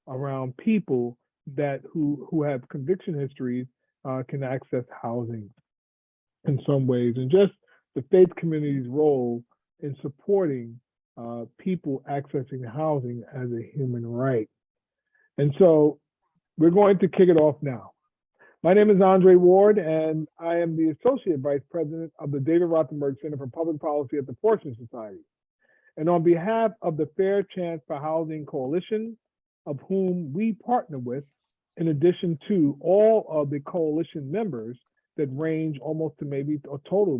around people that who have conviction histories can access housing in some ways, and just the faith community's role in supporting people accessing housing as a human right. And so we're going to kick it off now. My name is Andre Ward, and I am the Associate Vice President of the David Rothenberg Center for Public Policy at the Fortune Society. And on behalf of the Fair Chance for Housing Coalition, of whom we partner with, in addition to all of the coalition members that range almost to maybe, or total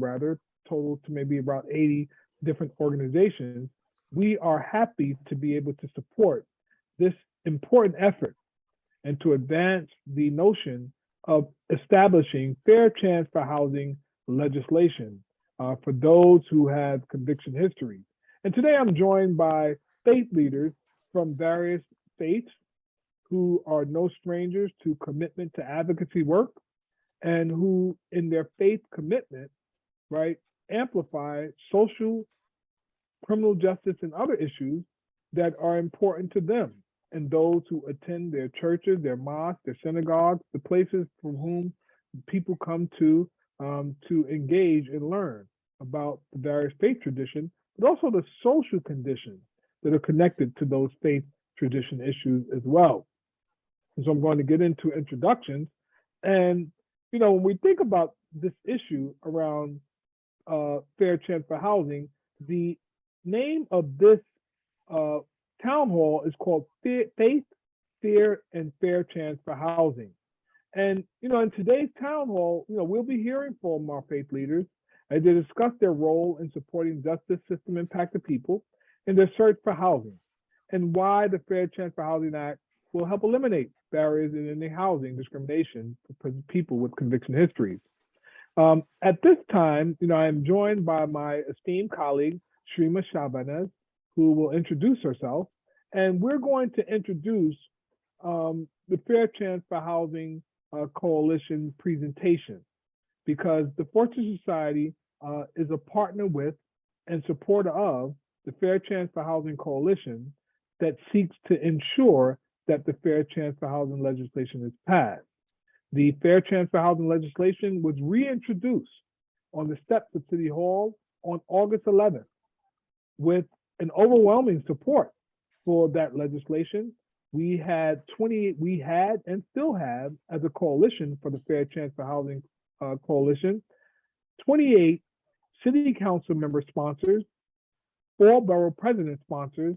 to maybe about 80 different organizations, we are happy to be able to support this important effort and to advance the notion of establishing fair chance for housing legislation for those who have conviction histories. And today I'm joined by faith leaders from various faiths who are no strangers to commitment to advocacy work and who in their faith commitment, right, amplify social, criminal justice and other issues that are important to them and those who attend their churches, their mosques, their synagogues, the places from whom people come to engage and learn about the various faith traditions, but also the social conditions that are connected to those faith tradition issues as well. And so I'm going to get into introductions. And, you know, when we think about this issue around fair chance for housing, the name of this town hall is called Faith, Fear, and Fair Chance for Housing. And, you know, in today's town hall, you know, we'll be hearing from our faith leaders as they discuss their role in supporting justice system impacted people in their search for housing and why the Fair Chance for Housing Act will help eliminate barriers in any housing discrimination for people with conviction histories. At this time, you know, I am joined by my esteemed colleague, Shrima Shabanez, who will introduce herself. And we're going to introduce the Fair Chance for Housing Coalition presentation, because the Fortune Society is a partner with and supporter of the Fair Chance for Housing Coalition that seeks to ensure that the Fair Chance for Housing legislation is passed. The Fair Chance for Housing legislation was reintroduced on the steps of City Hall on August 11th with an overwhelming support for that legislation. We had and still have, as a coalition for the Fair Chance for Housing Coalition, 28 city council member sponsors, 4 borough president sponsors,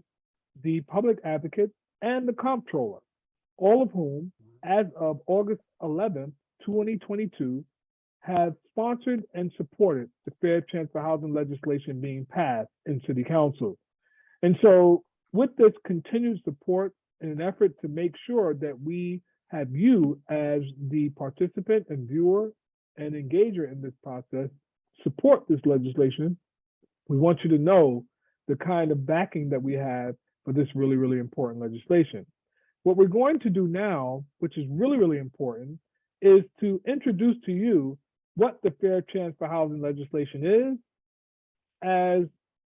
the public advocate, and the comptroller, all of whom, as of August 11th, 2022, have sponsored and supported the Fair Chance for Housing legislation being passed in City Council. And so with this continued support in an effort to make sure that we have you as the participant and viewer and engager in this process support this legislation, we want you to know the kind of backing that we have for this really, really important legislation. What we're going to do now, which is really, really important, is to introduce to you what the Fair Chance for Housing legislation is as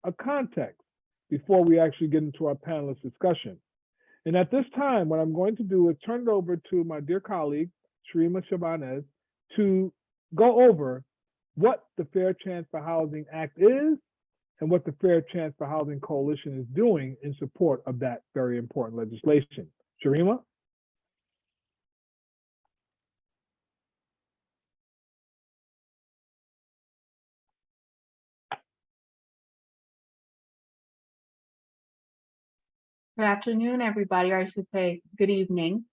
a context before we actually get into our panelist discussion. And at this time, what I'm going to do is turn it over to my dear colleague, Shrima Shabanez, to go over what the Fair Chance for Housing Act is and what the Fair Chance for Housing Coalition is doing in support of that very important legislation. Shrima? Good afternoon, everybody, or I should say good evening.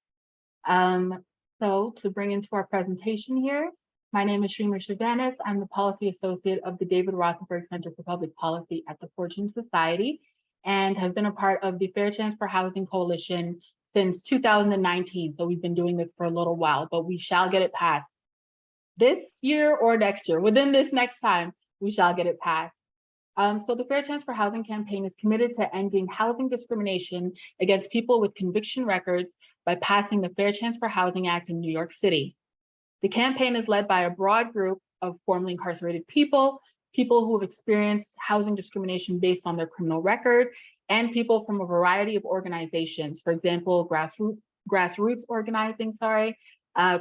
So to bring into our presentation here, my name is Shrima Shabanez. I'm the Policy Associate of the David Rothenberg Center for Public Policy at the Fortune Society and have been a part of the Fair Chance for Housing Coalition since 2019. So we've been doing this for a little while, but we shall get it passed this year or next year. Within this next time, we shall get it passed. So the Fair Chance for Housing campaign is committed to ending housing discrimination against people with conviction records by passing the Fair Chance for Housing Act in New York City. The campaign is led by a broad group of formerly incarcerated people, people who have experienced housing discrimination based on their criminal record, and people from a variety of organizations, for example, grassroots organizing,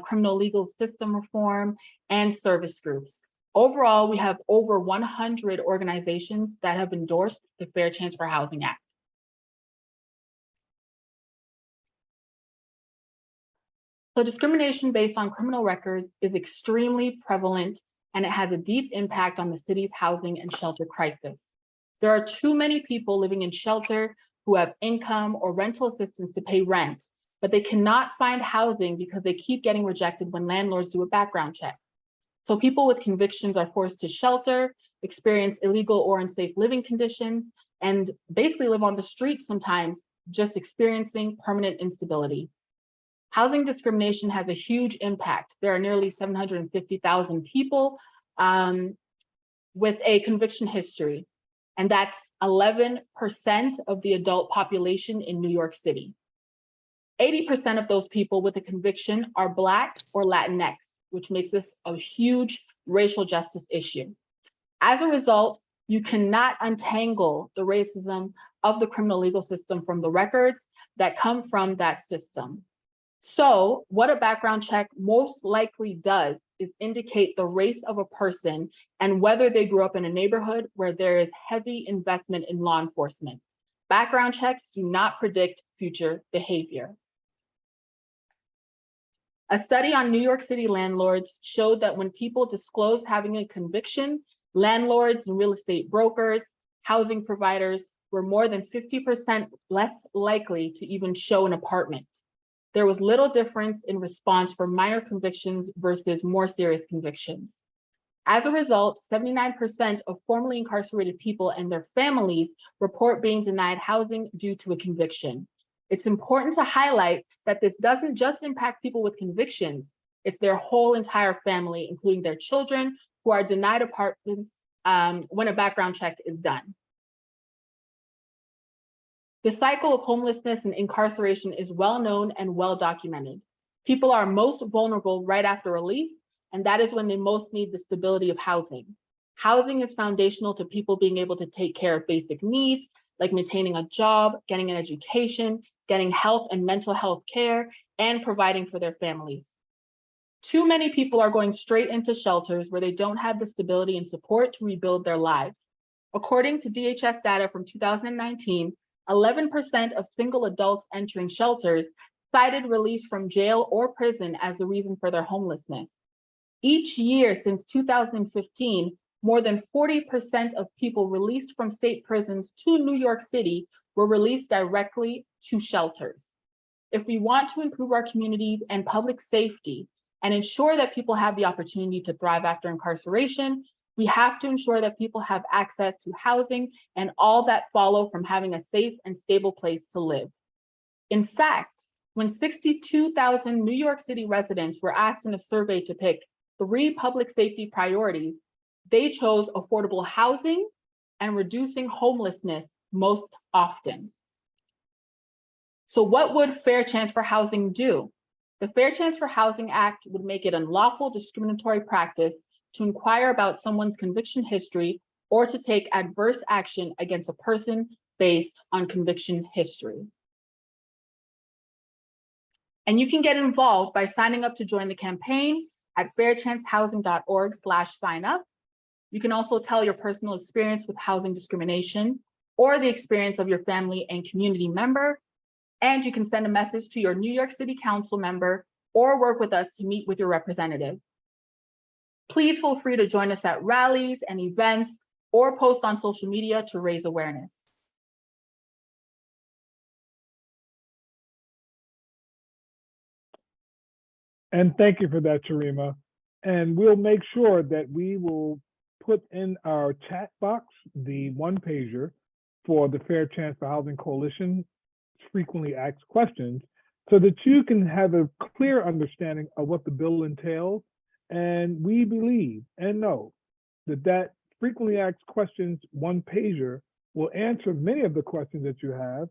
criminal legal system reform, and service groups. Overall, we have over 100 organizations that have endorsed the Fair Chance for Housing Act. So discrimination based on criminal records is extremely prevalent, and it has a deep impact on the city's housing and shelter crisis. There are too many people living in shelter who have income or rental assistance to pay rent, but they cannot find housing because they keep getting rejected when landlords do a background check. So people with convictions are forced to shelter, experience illegal or unsafe living conditions, and basically live on the streets sometimes, just experiencing permanent instability. Housing discrimination has a huge impact. There are nearly 750,000 people with a conviction history, and that's 11% of the adult population in New York City. 80% of those people with a conviction are Black or Latinx, which makes this a huge racial justice issue. As a result, you cannot untangle the racism of the criminal legal system from the records that come from that system. So what a background check most likely does is indicate the race of a person and whether they grew up in a neighborhood where there is heavy investment in law enforcement. Background checks do not predict future behavior. A study on New York City landlords showed that when people disclosed having a conviction, landlords and real estate brokers, housing providers were more than 50% less likely to even show an apartment. There was little difference in response for minor convictions versus more serious convictions. As a result, 79% of formerly incarcerated people and their families report being denied housing due to a conviction. It's important to highlight that this doesn't just impact people with convictions, it's their whole entire family, including their children, who are denied apartments when a background check is done. The cycle of homelessness and incarceration is well known and well documented. People are most vulnerable right after release, and that is when they most need the stability of housing. Housing is foundational to people being able to take care of basic needs, like maintaining a job, getting an education, getting health and mental health care, and providing for their families. Too many people are going straight into shelters where they don't have the stability and support to rebuild their lives. According to DHS data from 2019, 11% of single adults entering shelters cited release from jail or prison as the reason for their homelessness. Each year since 2015, more than 40% of people released from state prisons to New York City were released directly to shelters. If we want to improve our communities and public safety and ensure that people have the opportunity to thrive after incarceration, we have to ensure that people have access to housing and all that follow from having a safe and stable place to live. In fact, when 62,000 New York City residents were asked in a survey to pick 3 public safety priorities, they chose affordable housing and reducing homelessness most often. So what would Fair Chance for Housing do? The Fair Chance for Housing Act would make it unlawful discriminatory practice to inquire about someone's conviction history or to take adverse action against a person based on conviction history. And you can get involved by signing up to join the campaign at fairchancehousing.org/sign-up. You can also tell your personal experience with housing discrimination or the experience of your family and community member. And you can send a message to your New York City Council member or work with us to meet with your representative. Please feel free to join us at rallies and events or post on social media to raise awareness. And thank you for that, Sharima. And we'll make sure that we will put in our chat box the one-pager for the Fair Chance for Housing Coalition frequently asked questions so that you can have a clear understanding of what the bill entails. And we believe and know that that frequently asked questions one-pager will answer many of the questions that you have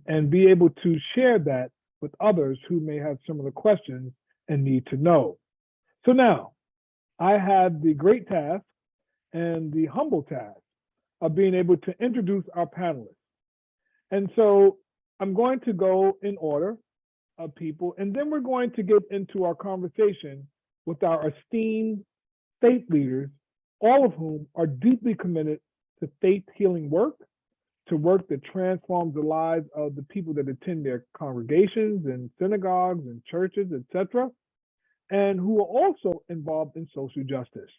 and be able to share that with others who may have similar questions and need to know. So now, I have the great task and the humble task of being able to introduce our panelists. And so I'm going to go in order of people, and then we're going to get into our conversation with our esteemed faith leaders, all of whom are deeply committed to faith healing work, to work that transforms the lives of the people that attend their congregations and synagogues and churches, etc., and who are also involved in social justice.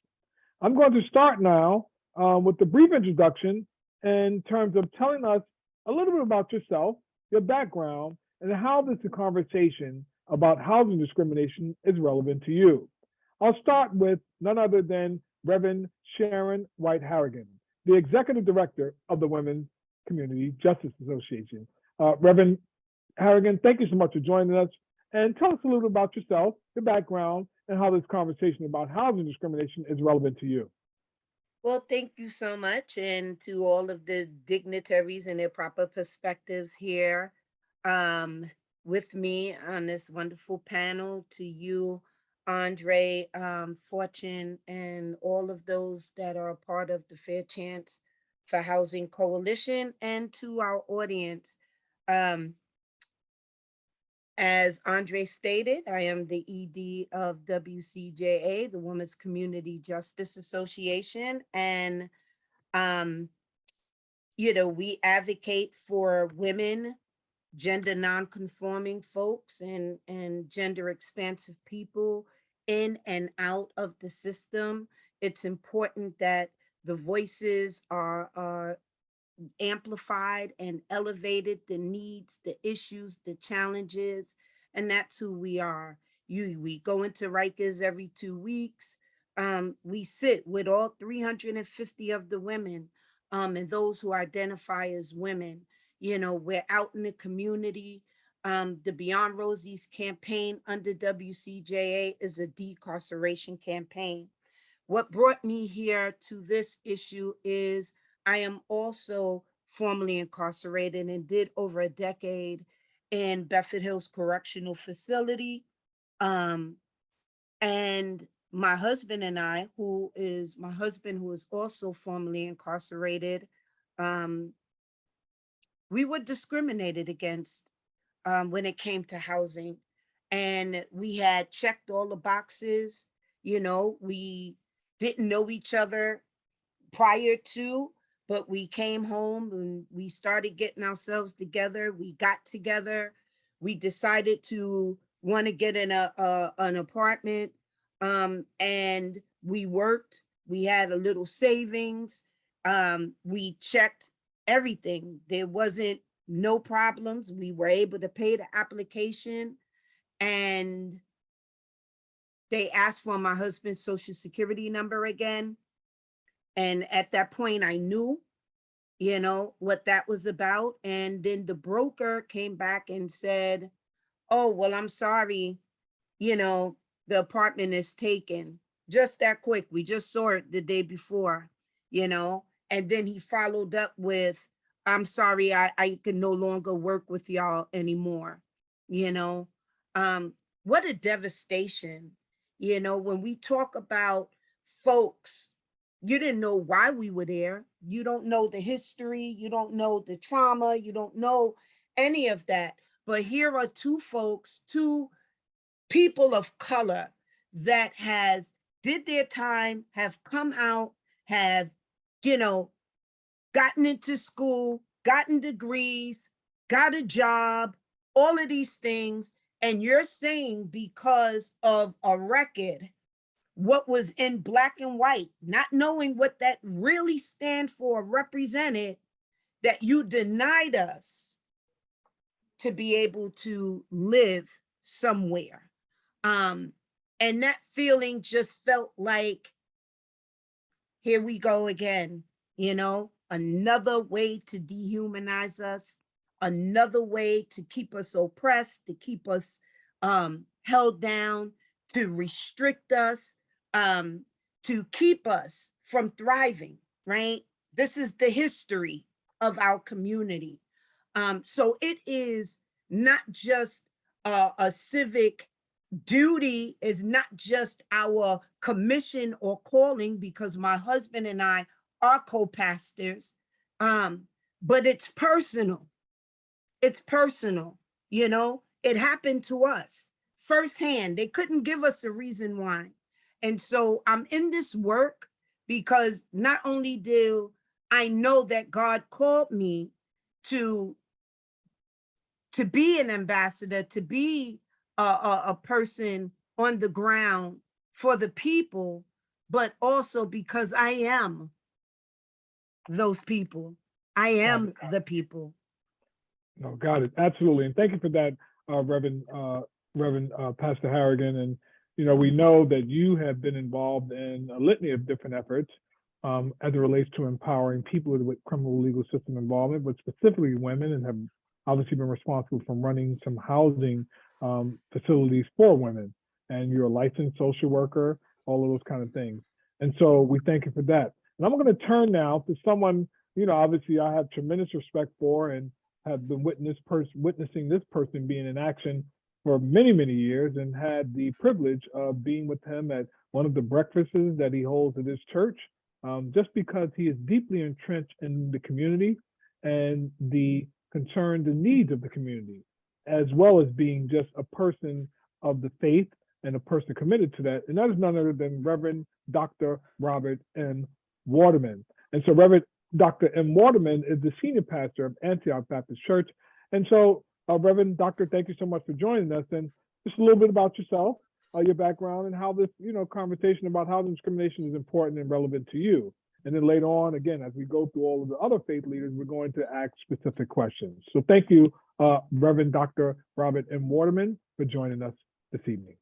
I'm going to start now with the brief introduction in terms of telling us a little bit about yourself, your background, and how this conversation about housing discrimination is relevant to you. I'll start with none other than Reverend Sharon White Harrigan, the Executive Director of the Women's Community Justice Association. Reverend Harrigan, thank you so much for joining us. And tell us a little bit about yourself, your background, and how this conversation about housing discrimination is relevant to you. Well, thank you so much, and to all of the dignitaries and their proper perspectives here with me on this wonderful panel, to you, Andre, Fortune, and all of those that are a part of the Fair Chance for Housing Coalition, and to our audience. Um, As Andre stated, I am the ED of WCJA, the Women's Community Justice Association, and um, we advocate for women, gender nonconforming folks, and gender expansive people in and out of the system. It's important that the voices are amplified and elevated, the needs, the issues, the challenges, and that's who we are. We go into Rikers every 2 weeks. We sit with all 350 of the women and those who identify as women. We're out in the community. The Beyond Rosie's campaign under WCJA is a decarceration campaign. What brought me here to this issue is I am also formerly incarcerated and did over a decade in Bedford Hills Correctional Facility. Um, and my husband and I, who is also formerly incarcerated, um, we were discriminated against when it came to housing. And we had checked all the boxes. We didn't know each other prior to, but we came home and we started getting ourselves together. We got together. We decided to want to get in an apartment, and we worked. We had a little savings. We checked everything. There wasn't no problems. We were able to pay the application, and they asked for my husband's social security number again. And at that point, I knew, what that was about. And then the broker came back and said, "Oh, well, I'm sorry, the apartment is taken." Just that quick. We just saw it the day before, and then he followed up with, "I'm sorry, I can no longer work with y'all anymore." You know, what a devastation, when we talk about folks. You didn't know why we were there. You don't know the history. You don't know the trauma. You don't know any of that. But here are two people of color that has did their time, have come out, have, you know, gotten into school, gotten degrees, got a job, all of these things. And you're saying because of a record, what was in black and white, not knowing what that really stand for, represented, that you denied us to be able to live somewhere. And that feeling just felt like, here we go again, another way to dehumanize us, another way to keep us oppressed, to keep us held down, to restrict us, to keep us from thriving, right? This is the history of our community. So it is not just a civic duty, is not just our commission or calling, because my husband and I are co-pastors, but it's personal. it's personal, it happened to us firsthand. They couldn't give us a reason why. And so I'm in this work because not only do I know that God called me to be an ambassador, to be a person on the ground for the people, but also because I am those people. I am the people. No, got it. Absolutely. And thank you for that, Reverend Pastor Harrigan. And, we know that you have been involved in a litany of different efforts as it relates to empowering people with criminal legal system involvement, but specifically women, and have obviously been responsible for running some housing facilities for women. And you're a licensed social worker, all of those kind of things. And so we thank you for that. And I'm going to turn now to someone, obviously I have tremendous respect for and have been witnessing this person being in action for many, many years, and had the privilege of being with him at one of the breakfasts that he holds at his church, just because he is deeply entrenched in the community and the needs of the community, as well as being just a person of the faith and a person committed to that. And that is none other than Reverend Dr. Robert M. Waterman. And so Reverend Dr. M. Waterman is the senior pastor of Antioch Baptist Church. And so, Reverend Doctor, thank you so much for joining us. And just a little bit about yourself, your background, and how this, conversation about housing discrimination is important and relevant to you. And then later on, again, as we go through all of the other faith leaders, we're going to ask specific questions. So thank you, Reverend Dr. Robert M. Waterman, for joining us this evening.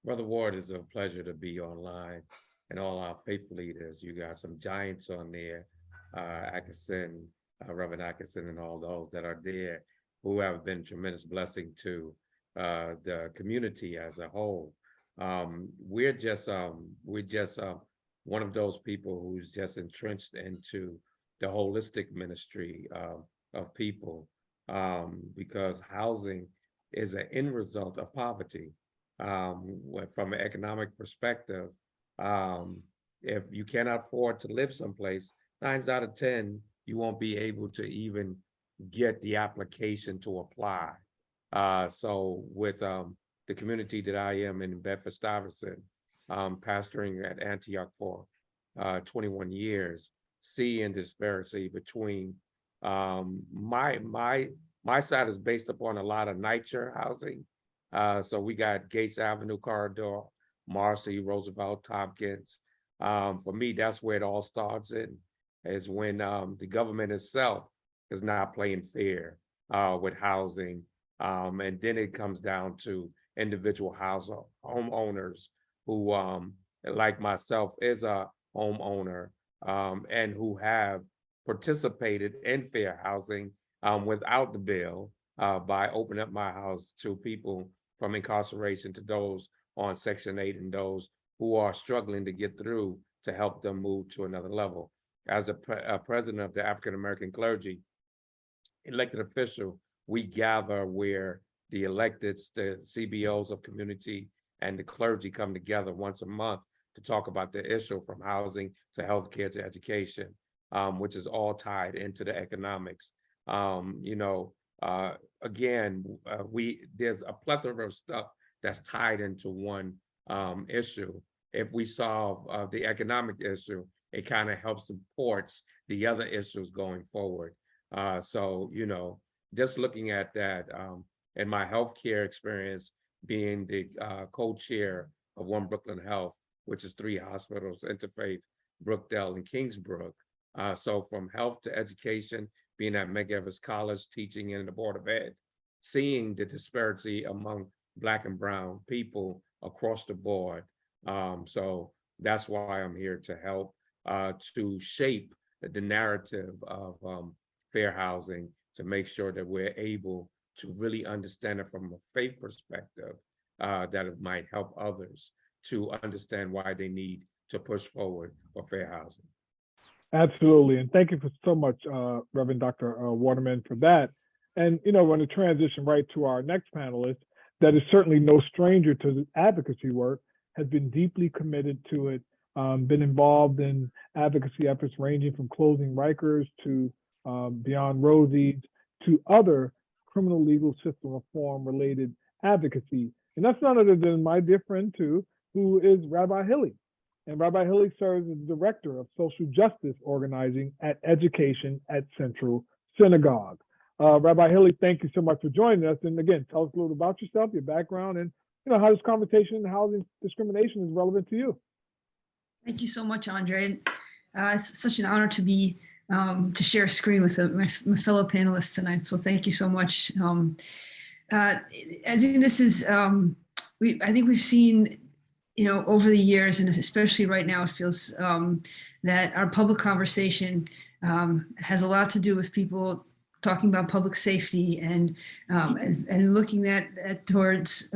Brother Ward, it's a pleasure to be online, and all our faith leaders. You got some giants on there, Atkinson, Reverend Atkinson, and all those that are there who have been tremendous blessing to the community as a whole. We're just one of those people who's just entrenched into the holistic ministry of people, because housing is an end result of poverty. From an economic perspective, if you cannot afford to live someplace, 9 out of 10, you won't be able to even get the application to apply. So with the community that I am in Bedford-Stuyvesant, pastoring at Antioch for 21 years, seeing disparity between my side is based upon a lot of NYCHA housing. So we got Gates Avenue corridor, Marcy, Roosevelt, Tompkins. For me, that's where it all starts in, is when the government itself is not playing fair with housing. And then it comes down to individual homeowners who, like myself, is a homeowner and who have participated in fair housing without the bill by opening up my house to people from incarceration, to those on Section 8 and those who are struggling to get through, to help them move to another level. As a president of the African American clergy, elected official, we gather where the electeds, the CBOs of community, and the clergy come together once a month to talk about the issue, from housing to healthcare to education, which is all tied into the economics. Again, there's a plethora of stuff that's tied into one issue. If we solve the economic issue, it kind of helps supports the other issues going forward. So, just looking at that, in my healthcare experience, being the co-chair of One Brooklyn Health, which is 3 hospitals, Interfaith, Brookdale, and Kingsbrook. So from health to education, being at McEvers College, teaching in the Board of Ed, seeing the disparity among Black and Brown people across the board. So that's why I'm here, to help to shape the narrative of fair housing, to make sure that we're able to really understand it from a faith perspective, that it might help others to understand why they need to push forward for fair housing. Absolutely. And thank you so much, Reverend Dr. Waterman, for that. And, we're going to transition right to our next panelist, that is certainly no stranger to advocacy work, has been deeply committed to it, been involved in advocacy efforts ranging from closing Rikers to Beyond Rosie's to other criminal legal system reform related advocacy. And that's none other than my dear friend too, who is Rabbi Hilly. And Rabbi Hilly serves as Director of Social Justice Organizing at Education at Central Synagogue. Rabbi Hilly, thank you so much for joining us. And again, tell us a little about yourself, your background, and how this conversation in housing discrimination is relevant to you. Thank you so much, Andre. It's such an honor to be to share a screen with my fellow panelists tonight. So thank you so much. I think this is I think we've seen over the years, and especially right now, it feels that our public conversation has a lot to do with people talking about public safety and looking at towards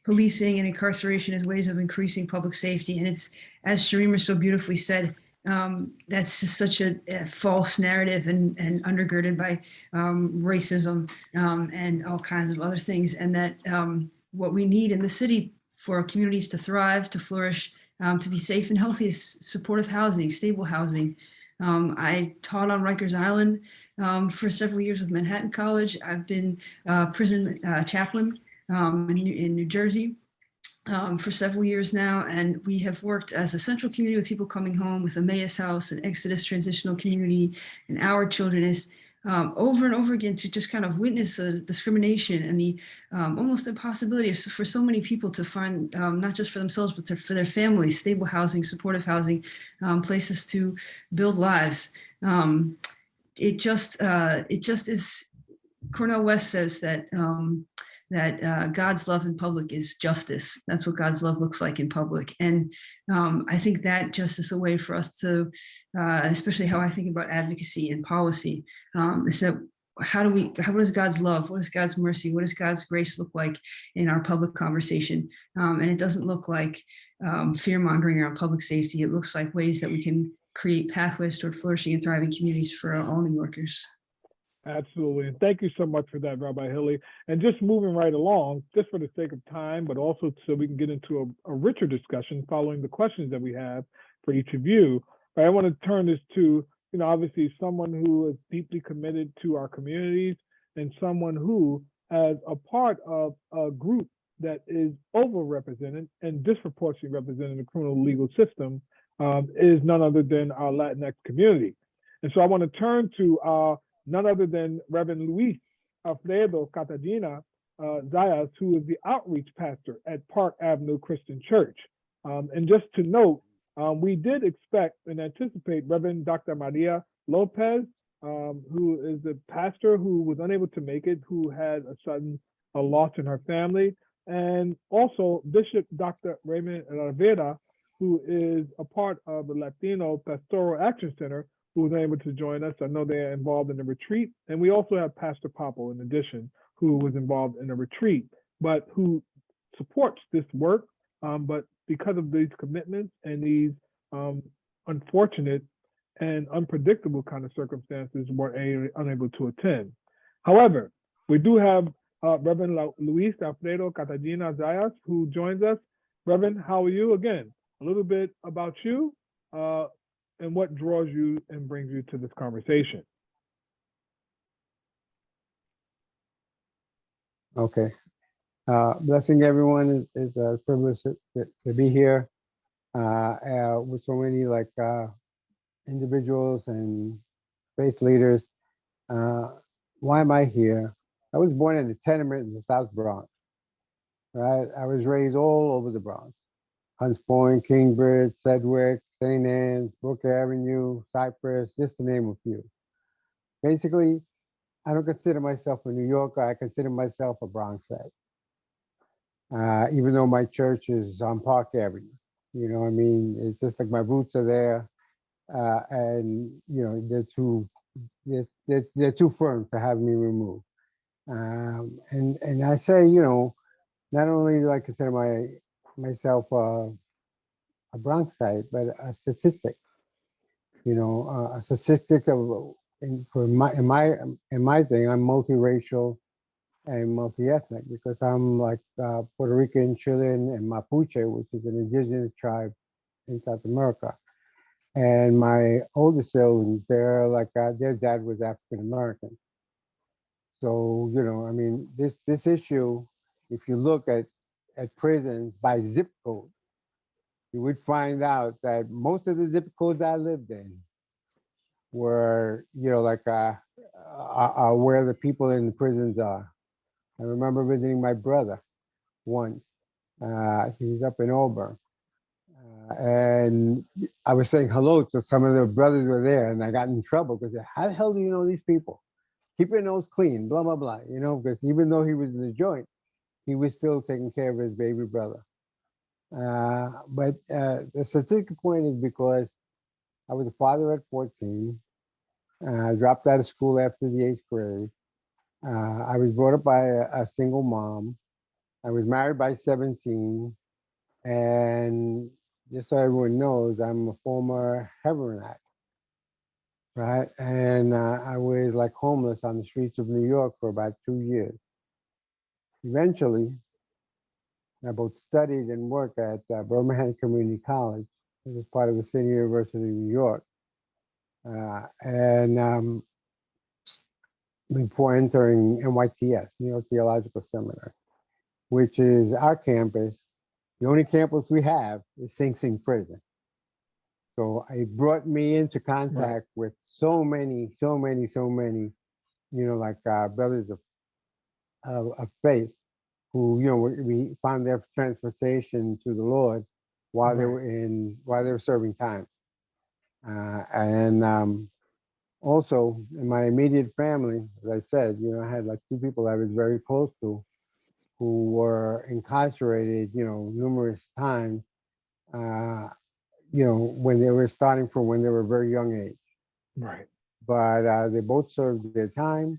policing and incarceration as ways of increasing public safety. And it's, as Sharima so beautifully said, that's just such a false narrative and undergirded by racism and all kinds of other things. And that what we need in the city for communities to thrive, to flourish, to be safe and healthy is supportive housing, stable housing. I taught on Rikers Island for several years with Manhattan College. I've been a prison chaplain in New Jersey for several years now, and we have worked as a central community with people coming home, with Emmaus House, an Exodus transitional community, and Our Children is over and over again to just kind of witness the discrimination and the almost impossibility for so many people to find, not just for themselves, but for their families, stable housing, supportive housing, places to build lives. It just is, Cornel West says that God's love in public is justice. That's what God's love looks like in public. And I think that just is a way for us to, especially how I think about advocacy and policy, is that what is God's love? What is God's mercy? What does God's grace look like in our public conversation? And it doesn't look like fear mongering around public safety. It looks like ways that we can create pathways toward flourishing and thriving communities for all New Yorkers. Absolutely. And thank you so much for that, Rabbi Hilly. And just moving right along, just for the sake of time, but also so we can get into a richer discussion following the questions that we have for each of you. But I want to turn this to, obviously someone who is deeply committed to our communities and someone who, as a part of a group that is overrepresented and disproportionately represented in the criminal legal system, is none other than our Latinx community. And so I want to turn to none other than Reverend Luis Alfredo Cartagena Zayas, who is the outreach pastor at Park Avenue Christian Church. And just to note, we did expect and anticipate Reverend Dr. Maria Lopez, who is the pastor who was unable to make it, who had a sudden loss in her family, and also Bishop Dr. Raymond Rivera, who is a part of the Latino Pastoral Action Center, who was able to join us. I know they're involved in the retreat. And we also have Pastor Popple, in addition, who was involved in the retreat, but who supports this work. But because of these commitments and these unfortunate and unpredictable kind of circumstances, were unable to attend. However, we do have Reverend Luis Alfredo Cartagena Zayas, who joins us. Reverend, how are you? Again, a little bit about you. And what draws you and brings you to this conversation. Okay. Blessing everyone. Is a privilege to be here with so many individuals and faith leaders. Why am I here? I was born in a tenement in the South Bronx, right? I was raised all over the Bronx. Hunts Point, Kingbridge, Sedgwick, St. Anne's, Brooker Avenue, Cypress, just to name a few. Basically, I don't consider myself a New Yorker. I consider myself a Bronxite. Even though my church is on Park Avenue, it's just like my roots are there, and they're too firm to have me removed. And I say, not only do I consider myself a Bronxite, but a statistic. A statistic of in my thing. I'm multiracial and multi-ethnic because I'm like Puerto Rican, Chilean, and Mapuche, which is an indigenous tribe in South America. And my older siblings, their dad was African American. So, I mean, this issue, if you look at prisons by zip code, you would find out that most of the zip codes I lived in were, like where the people in the prisons are. I remember visiting my brother once. He was up in Auburn. And I was saying hello to some of the brothers who were there, and I got in trouble because how the hell do you know these people? Keep your nose clean, blah, blah, blah, because even though he was in the joint, he was still taking care of his baby brother. But the statistical point is because I was a father at 14. I dropped out of school after the 8th grade. I was brought up by a single mom. I was married by 17. And just so everyone knows, I'm a former heroin addict, right? And I was like homeless on the streets of New York for about 2 years. Eventually, I both studied and worked at Birmingham Community College, which is part of the City University of New York. And before entering NYTS, New York Theological Seminary, which is our campus. The only campus we have is Sing Sing Prison. So it brought me into contact with so many, brothers of faith who, we found their transportation to the Lord while they were serving time. Also in my immediate family, as I said, I had like 2 people I was very close to who were incarcerated, numerous times, when they were starting from when they were a very young age. Right. But they both served their time.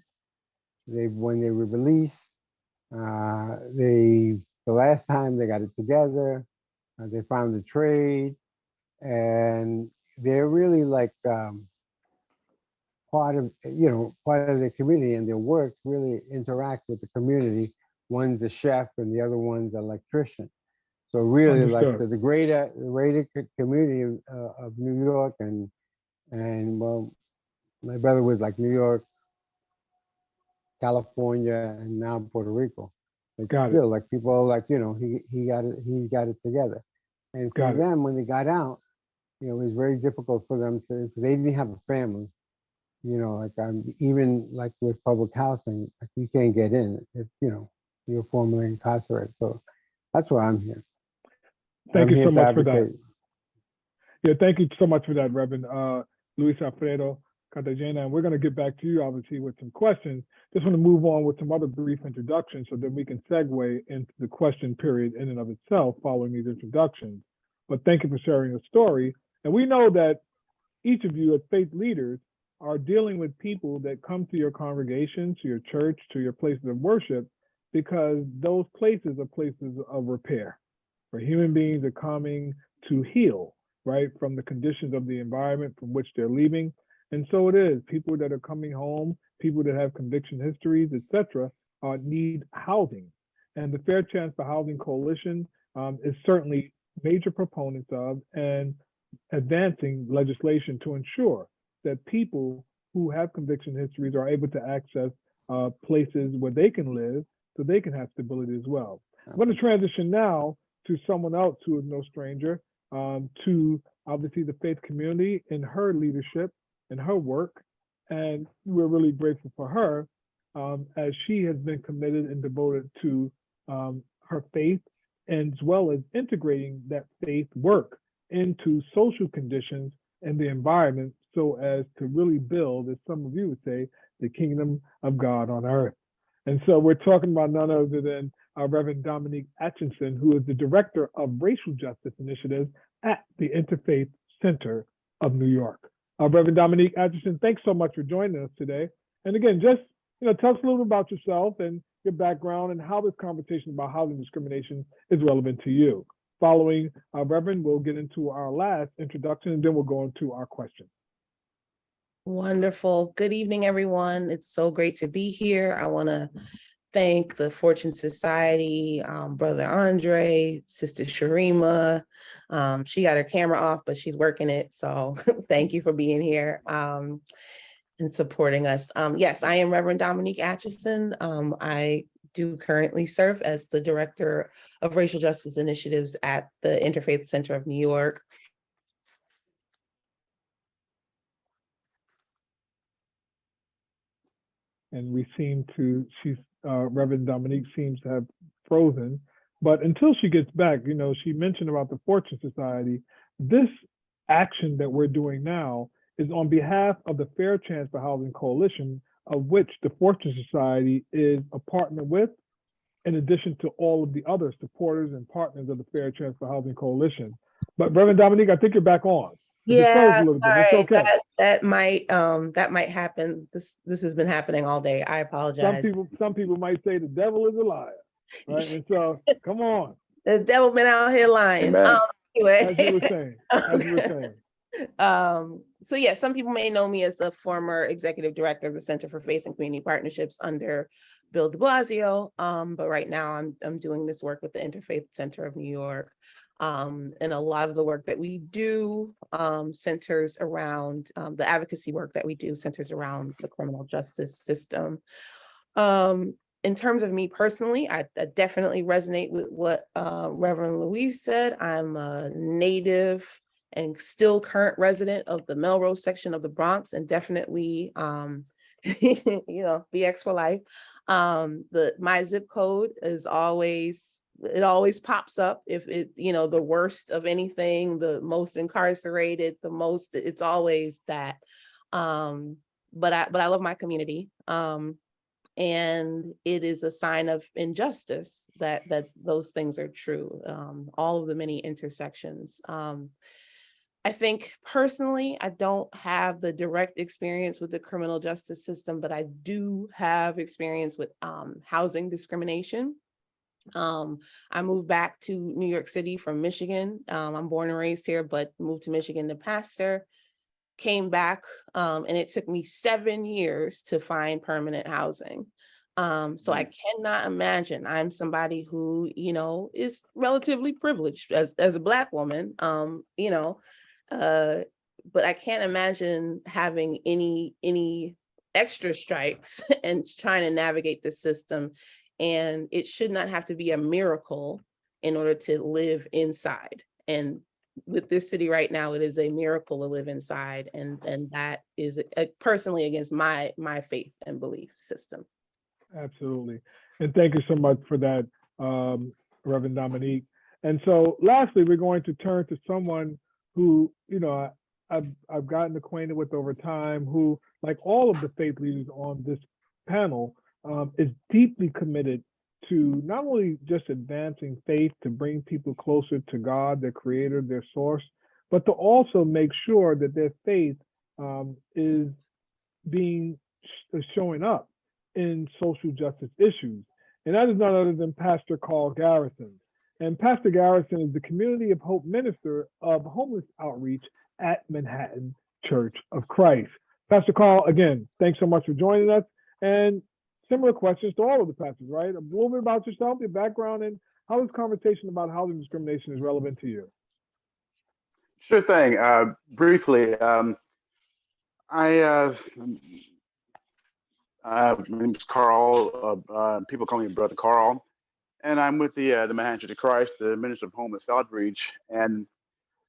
When they were released, the last time they got it together, they found a trade, and they're really like part of the community, and their work really interact with the community. One's a chef and the other one's an electrician. So really, like the greater community of New York, and well, my brother was like New York, California, and now Puerto Rico. But still, like people, like he got it together. And for them, when they got out, it was very difficult for them they didn't have a family. Like even like with public housing, like you can't get in if you're formerly incarcerated. So that's why I'm here. Thank you so much for that. Yeah, thank you so much for that, Reverend Luis Alfredo Cartagena. And we're going to get back to you, obviously, with some questions. Just want to move on with some other brief introductions so that we can segue into the question period in and of itself following these introductions. But thank you for sharing your story. And we know that each of you as faith leaders are dealing with people that come to your congregation, to your church, to your places of worship, because those places are places of repair, where human beings are coming to heal, right, from the conditions of the environment from which they're leaving. And so it is, people that are coming home, people that have conviction histories, etc., need housing. And the Fair Chance for Housing Coalition is certainly major proponents of and advancing legislation to ensure that people who have conviction histories are able to access places where they can live so they can have stability as well. I'm going to transition now to someone else who is no stranger to obviously the faith community in her leadership and her work. And we're really grateful for her as she has been committed and devoted to her faith, and as well as integrating that faith work into social conditions and the environment so as to really build, as some of you would say, the kingdom of God on earth. And so we're talking about none other than Reverend Dominique Atchison, who is the Director of Racial Justice Initiatives at the Interfaith Center of New York. Reverend Dominique Atchison, thanks so much for joining us today. And again, just tell us a little bit about yourself and your background and how this conversation about housing discrimination is relevant to you. Following Reverend, we'll get into our last introduction, and then we'll go into our questions. Wonderful. Good evening, everyone. It's so great to be here. I want to thank the Fortune Society, Brother Andre, Sister Sharima. She got her camera off, but she's working it. So thank you for being here. in supporting us. Yes, I am Reverend Dominique Atchison. I do currently serve as the Director of Racial Justice Initiatives at the Interfaith Center of New York. And Reverend Dominique seems to have frozen. But until she gets back, she mentioned about the Fortune Society. This action that we're doing now is on behalf of the Fair Chance for Housing Coalition, of which the Fortune Society is a partner with, in addition to all of the other supporters and partners of the Fair Chance for Housing Coalition. But Reverend Dominique, I think you're back on. Yeah, a little bit. It's okay. that might happen. This has been happening all day. I apologize. Some people might say the devil is a liar, right? And so, come on. The devil been out here lying. Anyway. As you were saying. So yeah, some people may know me as the former executive director of the Center for Faith and Community Partnerships under Bill de Blasio. But right now I'm doing this work with the Interfaith Center of New York. And a lot of the work that we do centers around the advocacy work that we do centers around the criminal justice system. In terms of me personally, I definitely resonate with what Reverend Louise said. I'm a native and still current resident of the Melrose section of the Bronx, and definitely, BX for life. My zip code is always pops up if the worst of anything, the most incarcerated, it's always that. But I love my community. And it is a sign of injustice that those things are true. All of the many intersections. I think personally, I don't have the direct experience with the criminal justice system, but I do have experience with housing discrimination. I moved back to New York City from Michigan. I'm born and raised here, but moved to Michigan to pastor. Came back, and it took me 7 years to find permanent housing. So I cannot imagine. I'm somebody who, is relatively privileged as a Black woman, but I can't imagine having any extra strikes and trying to navigate the system. And it should not have to be a miracle in order to live inside. And with this city right now, it is a miracle to live inside, and that is personally against my faith and belief system. Absolutely. And thank you so much for that, Reverend Dominique. And so lastly, we're going to turn to someone who, I've gotten acquainted with over time, who, like all of the faith leaders on this panel, is deeply committed to not only just advancing faith to bring people closer to God, their creator, their source, but to also make sure that their faith is showing up in social justice issues. And that is none other than Pastor Carl Garrison. And Pastor Garrison is the Community of Hope Minister of Homeless Outreach at Manhattan Church of Christ. Pastor Carl, again, thanks so much for joining us. And similar questions to all of the pastors, right? A little bit about yourself, your background, and how this conversation about housing discrimination is relevant to you. Sure thing. Briefly, my name is Carl. People call me Brother Carl, and I'm with the Manhattan Church of Christ, the Minister of Homeless Outreach. And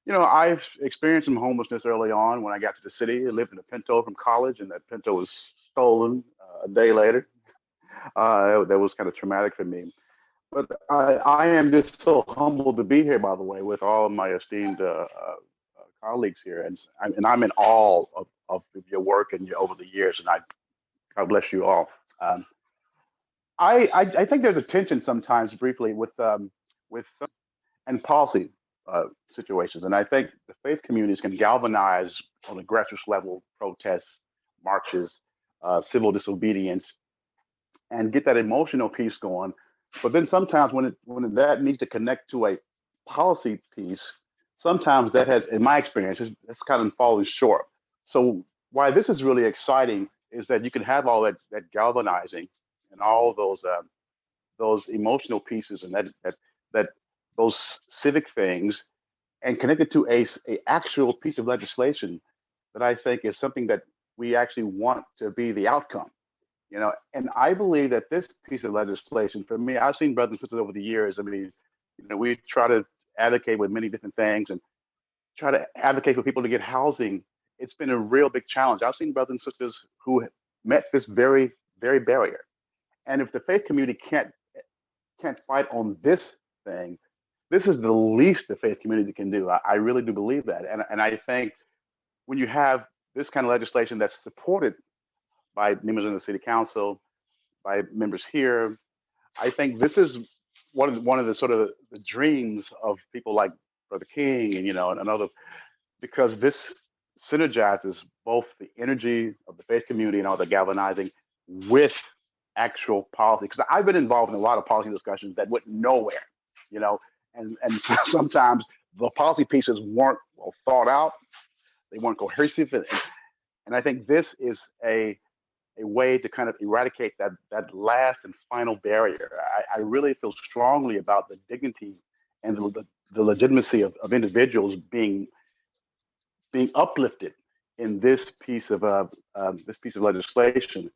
I've experienced some homelessness early on when I got to the city. I lived in a Pinto from college, and that Pinto was stolen a day later. That was kind of traumatic for me. But I am just so humbled to be here, by the way, with all of my esteemed colleagues here, and I'm in awe of your work and over the years, and God bless you all. I think there's a tension sometimes, briefly, with and policy situations, and I think the faith communities can galvanize on a grassroots level protests, marches, civil disobedience, and get that emotional piece going. But then sometimes when that needs to connect to a policy piece, sometimes that has, in my experience, it's kind of fallen short. So why this is really exciting is that you can have all that galvanizing and all those emotional pieces and that those civic things, and connect it to a actual piece of legislation that I think is something that we actually want to be the outcome. And I believe that this piece of legislation, for me, I've seen brothers and sisters over the years. I mean, we try to advocate with many different things and try to advocate for people to get housing. It's been a real big challenge. I've seen brothers and sisters who met this very, very barrier. And if the faith community can't fight on this thing, this is the least the faith community can do. I really do believe that. And I think when you have this kind of legislation that's supported by members of the city council, by members here, I think this is one of the sort of the dreams of people like Brother King and other, because this synergizes both the energy of the faith community and all the galvanizing with actual policy. Because I've been involved in a lot of policy discussions that went nowhere, and sometimes the policy pieces weren't well thought out, they weren't cohesive, and I think this is a way to kind of eradicate that last and final barrier. I really feel strongly about the dignity and the legitimacy of individuals being uplifted in this piece of legislation.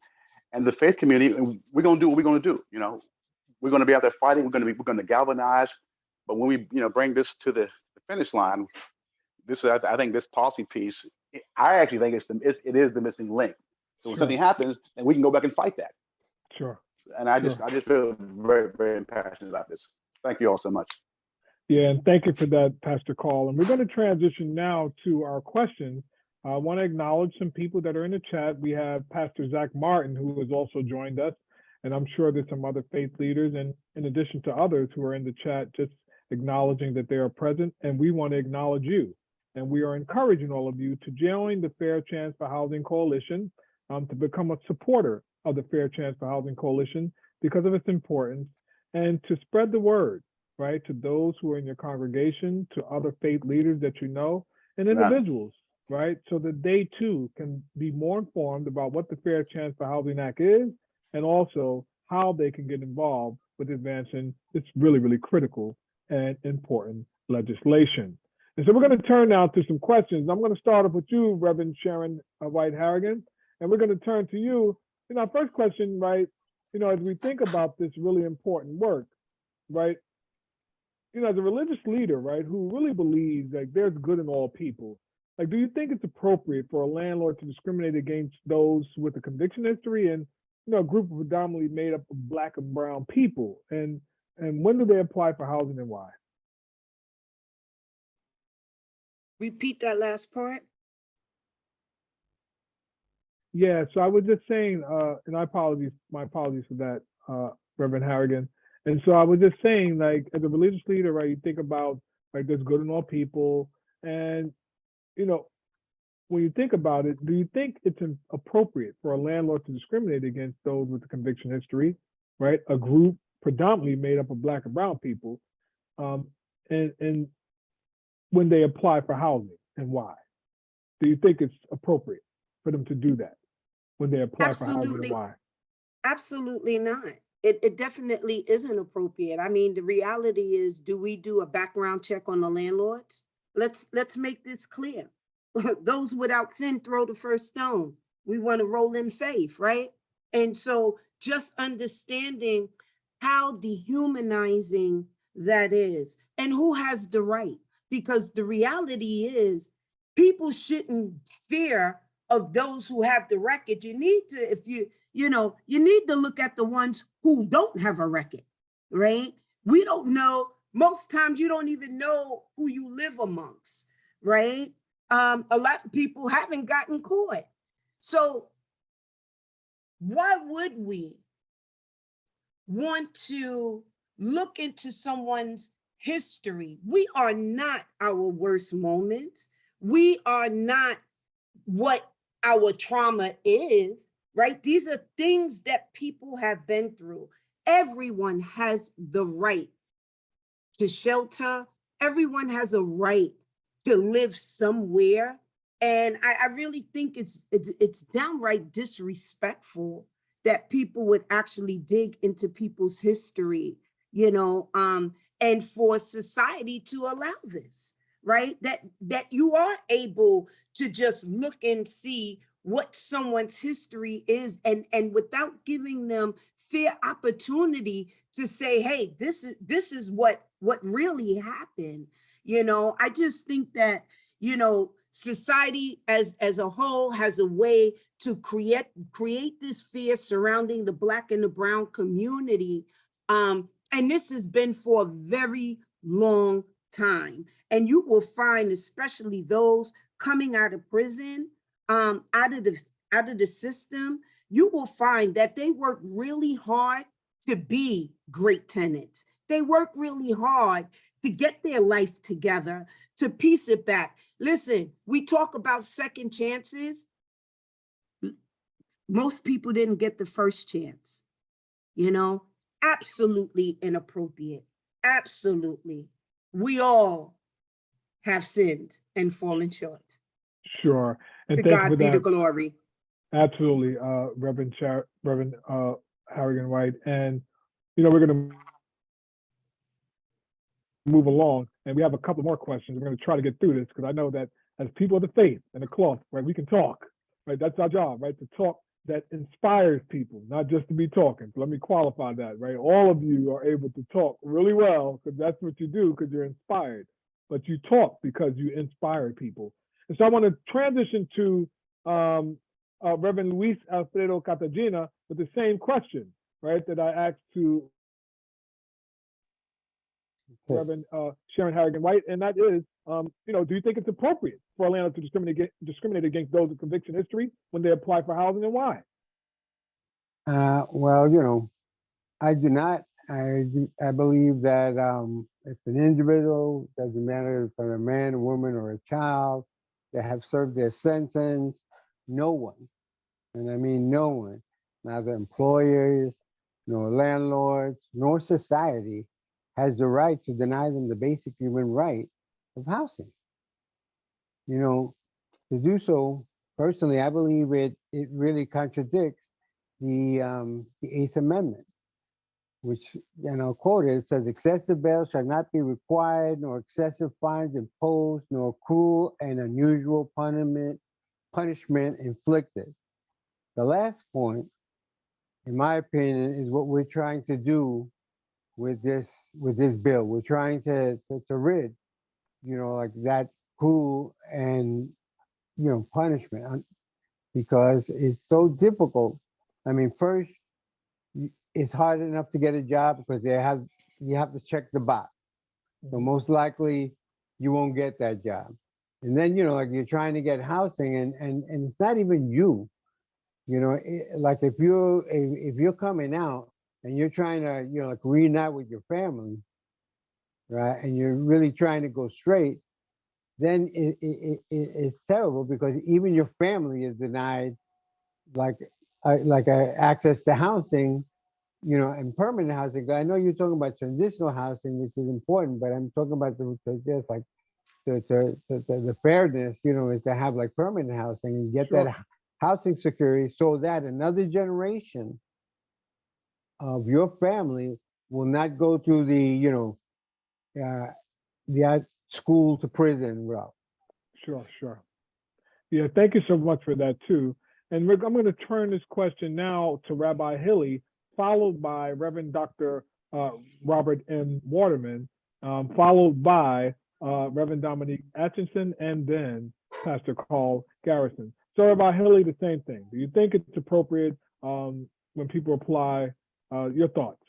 And the faith community, we're going to do what we're going to do. We're going to be out there fighting. We're going to galvanize. But when we bring this to the finish line, I think this policy piece, I actually think it is the missing link. So when something happens, then we can go back and fight that. Sure. And I just feel very, very passionate about this. Thank you all so much. Yeah, and thank you for that, Pastor Call. And we're going to transition now to our questions. I want to acknowledge some people that are in the chat. We have Pastor Zach Martin, who has also joined us. And I'm sure there's some other faith leaders, and in addition to others who are in the chat, just acknowledging that they are present. And we want to acknowledge you. And we are encouraging all of you to join the Fair Chance for Housing Coalition, to become a supporter of the Fair Chance for Housing Coalition because of its importance, and to spread the word, right, to those who are in your congregation, to other faith leaders that you know, and individuals, right, so that they too can be more informed about what the Fair Chance for Housing Act is, and also how they can get involved with advancing this really, really critical and important legislation. And so we're going to turn now to some questions. I'm going to start off with you, Reverend Sharon White Harrigan. And we're going to turn to you. Our first question, right, as we think about this really important work, right, as a religious leader, right, who really believes like there's good in all people, like, do you think it's appropriate for a landlord to discriminate against those with a conviction history and, a group of predominantly made up of Black and brown people? And when do they apply for housing and why? Repeat that last part. Yeah, so I was just saying, and my apologies for that, Reverend Harrigan. And so I was just saying, like, as a religious leader, right, you think about, like, there's good in all people. And, when you think about it, do you think it's appropriate for a landlord to discriminate against those with a conviction history, right? A group predominantly made up of Black and brown people, and when they apply for housing, and why? Do you think it's appropriate for them to do that when they apply for housing, and why? Absolutely not. It definitely isn't appropriate. I mean, the reality is, do we do a background check on the landlords? Let's make this clear. Those without sin throw the first stone. We want to roll in faith, right? And so just understanding how dehumanizing that is, and who has the right, because the reality is people shouldn't fear of those who have the record. You need to, if you need to look at the ones who don't have a record, right? We don't know, most times you don't even know who you live amongst, right? A lot of people haven't gotten caught. So why would we want to look into someone's history? We are not our worst moments. We are not what our trauma is, right? These are things that people have been through. Everyone has the right to shelter. Everyone has a right to live somewhere. And I really think it's downright disrespectful that people would actually dig into people's history, and for society to allow this, right? That you are able to just look and see what someone's history is, and without giving them fair opportunity to say, hey, this is what really happened. I just think that, society as a whole has a way to create this fear surrounding the Black and the brown community. And this has been for a very long time. And you will find, especially those coming out of prison, out of the system, you will find that they work really hard to be great tenants. They work really hard to get their life together, to piece it back. Listen, we talk about second chances. Most people didn't get the first chance, absolutely inappropriate. Absolutely. We all have sinned and fallen short. Sure. And To thank you for God be the that. glory. Absolutely, Reverend Harrigan White. And, we're going to move along, and we have a couple more questions. We're going to try to get through this because I know that as people of the faith and the cloth, right, we can talk, right? That's our job, right? To talk that inspires people, not just to be talking. So let me qualify that, right? All of you are able to talk really well because that's what you do because you're inspired. But you talk because you inspire people. And so I want to transition to Reverend Luis Alfredo Cartagena with the same question, right, that I asked to Reverend Sharon Harrigan White, and that is, do you think it's appropriate for Atlanta to discriminate against those with conviction history when they apply for housing, and why? Well, I do not. I believe that if an individual, doesn't matter if they're a man, a woman, or a child, that have served their sentence, no one, and I mean no one, neither employers, nor landlords, nor society, has the right to deny them the basic human right of housing. To do so, personally, I believe it really contradicts the Eighth Amendment, which, quote it says, excessive bail shall not be required, nor excessive fines imposed, nor cruel and unusual punishment inflicted. The last point, in my opinion, is what we're trying to do with this bill. We're trying to rid, like that cruel and punishment, because it's so difficult. I mean, first, it's hard enough to get a job because you have to check the box. So most likely you won't get that job. And then, like you're trying to get housing and it's not even you, like if you're coming out and you're trying to, like reunite with your family, right? And you're really trying to go straight, then it's terrible because even your family is denied access to housing, and permanent housing. I know you're talking about transitional housing, which is important, but I'm talking about the fairness, is to have like permanent housing and get Sure. that housing security so that another generation of your family will not go through the school to prison route. Sure. Yeah, thank you so much for that too. And I'm going to turn this question now to Rabbi Hilly, followed by Reverend Dr. Robert M. Waterman, followed by Reverend Dominique Atchison, and then Pastor Carl Garrison. So Rabbi Hilly, the same thing. Do you think it's appropriate when people apply? Your thoughts?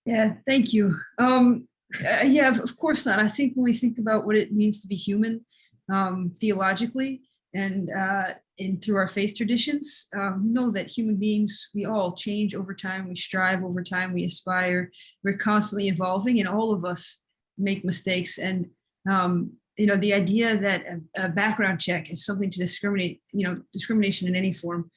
Yeah, thank you. Yeah, of course not. I think when we think about what it means to be human, theologically and through our faith traditions, we know that human beings, we all change over time, we strive over time, we aspire, we're constantly evolving, and all of us make mistakes. And the idea that a background check is something to discriminate, discrimination in any form,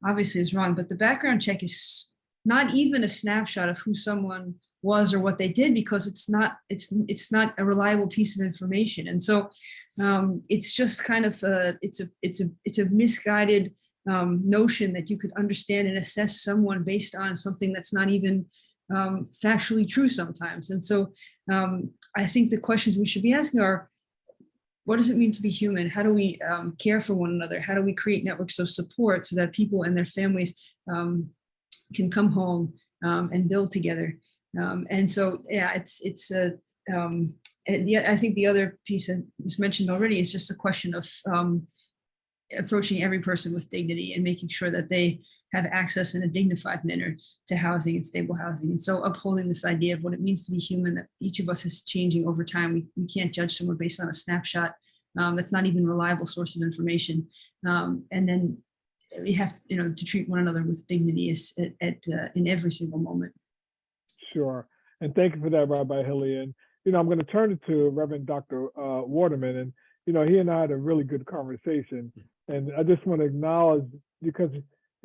obviously is wrong. But the background check is not even a snapshot of who someone was or what they did, because it's not a reliable piece of information. And so it's just kind of it's a misguided notion that you could understand and assess someone based on something that's not even factually true sometimes. And so I think the questions we should be asking are, what does it mean to be human? How do we care for one another? How do we create networks of support so that people and their families can come home and build together? And so, yeah, it's a, and yeah, I think the other piece that was mentioned already is just a question of approaching every person with dignity and making sure that they have access in a dignified manner to housing and stable housing. And so upholding this idea of what it means to be human, that each of us is changing over time. We can't judge someone based on a snapshot. That's not even a reliable source of information. And then we have, to treat one another with dignity is in every single moment. Sure. And thank you for that, Rabbi Hilly. And, I'm going to turn it to Reverend Dr. Waterman. And, he and I had a really good conversation. And I just want to acknowledge, because,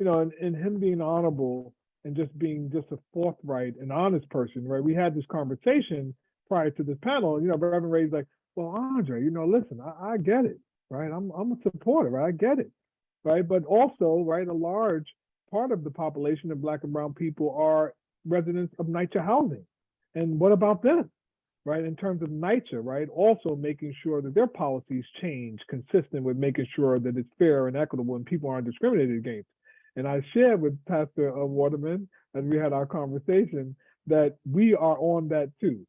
in him being honorable and just being just a forthright and honest person, right? We had this conversation prior to this panel. Reverend Ray's like, well, Andre, listen, I get it, right? I'm a supporter, right? I get it, right? But also, right, a large part of the population of Black and brown people are residents of NYCHA housing. And what about them, right? In terms of NYCHA, right? Also making sure that their policies change consistent with making sure that it's fair and equitable and people aren't discriminated against. And I shared with Pastor Waterman, as we had our conversation, that we are on that too.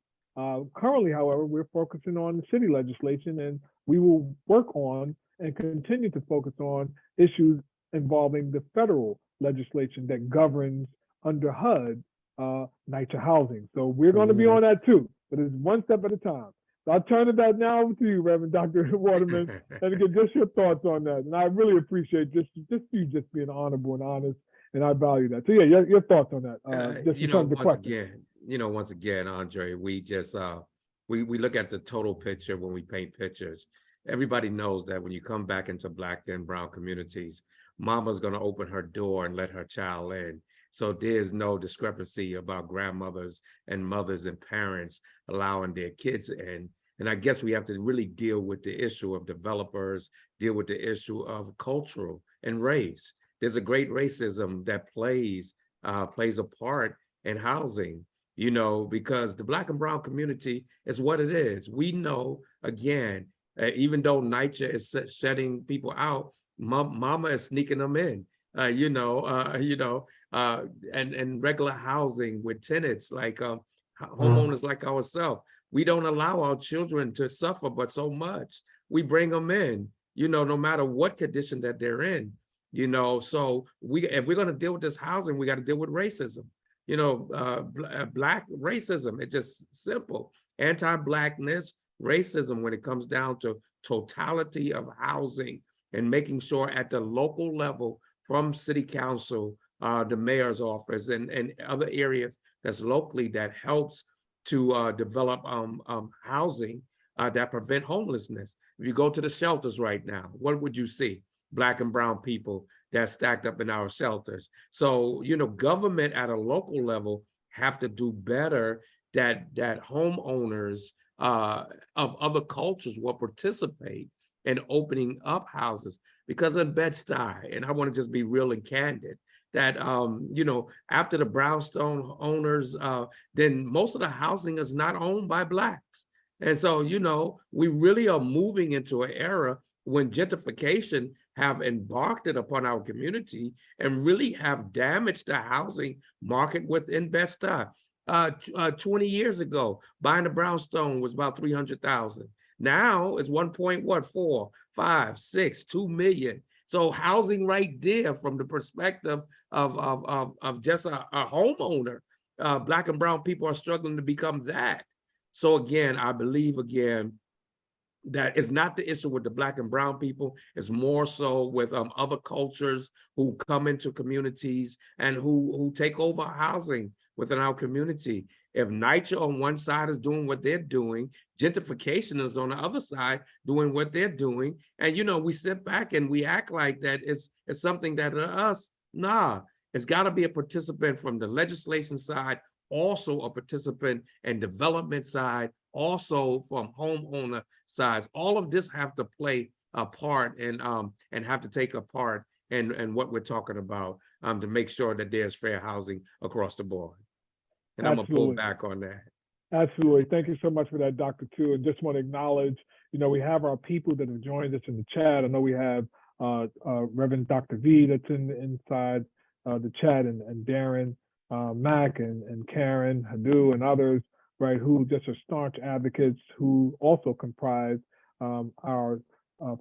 Currently, however, we're focusing on the city legislation, and we will work on and continue to focus on issues involving the federal legislation that governs under HUD NYCHA housing. So we're going to be on that too, but it's one step at a time. So I'll turn it back now over to you, Reverend Dr. Waterman, and get just your thoughts on that. And I really appreciate just you just being honorable and honest, and I value that. So yeah, your thoughts on that. Just in terms of questions. Once again, Andre, we just we look at the total picture when we paint pictures. Everybody knows that when you come back into Black and brown communities, mama's going to open her door and let her child in. So there's no discrepancy about grandmothers and mothers and parents allowing their kids in. And I guess we have to really deal with the issue of developers, deal with the issue of cultural and race. There's a great racism that plays a part in housing, because the Black and brown community is what it is. We know, again, even though NYCHA is shutting people out, mama is sneaking them in. And regular housing with tenants like homeowners like ourselves. We don't allow our children to suffer, but so much. We bring them in, no matter what condition that they're in, so if we're going to deal with this housing, we got to deal with racism, Black racism. It's just simple. Anti-Blackness, racism when it comes down to totality of housing and making sure at the local level from city council, the mayor's office and other areas that's locally that helps to develop housing that prevent homelessness. If you go to the shelters right now, what would you see? Black and brown people that's stacked up in our shelters. So, government at a local level have to do better that homeowners of other cultures will participate in opening up houses. Because in Bed-Stuy, and I want to just be real and candid, that, after the brownstone owners, then most of the housing is not owned by Blacks. And so, we really are moving into an era when gentrification have embarked it upon our community and really have damaged the housing market within Bed-Stuy. 20 years ago, buying a brownstone was about 300,000. Now it's 1.4, 5, 6, 2 million. So housing right there from the perspective of just a homeowner, Black and brown people are struggling to become that. So again, I believe that it's not the issue with the Black and brown people, it's more so with other cultures who come into communities and who take over housing within our community. If NYCHA on one side is doing what they're doing, gentrification is on the other side doing what they're doing. And, we sit back and we act like that it's something that us, nah, it's gotta be a participant from the legislation side, also a participant and development side, also from homeowner sides. All of this have to play a part and have to take a part in what we're talking about to make sure that there's fair housing across the board. And I'm gonna pull back on that. Absolutely. Thank you so much for that, Dr. Tu. And just want to acknowledge, we have our people that have joined us in the chat. I know we have Reverend Dr. V that's inside the chat, and Darren Mack and Karen Hadu and others, right, who just are staunch advocates who also comprise our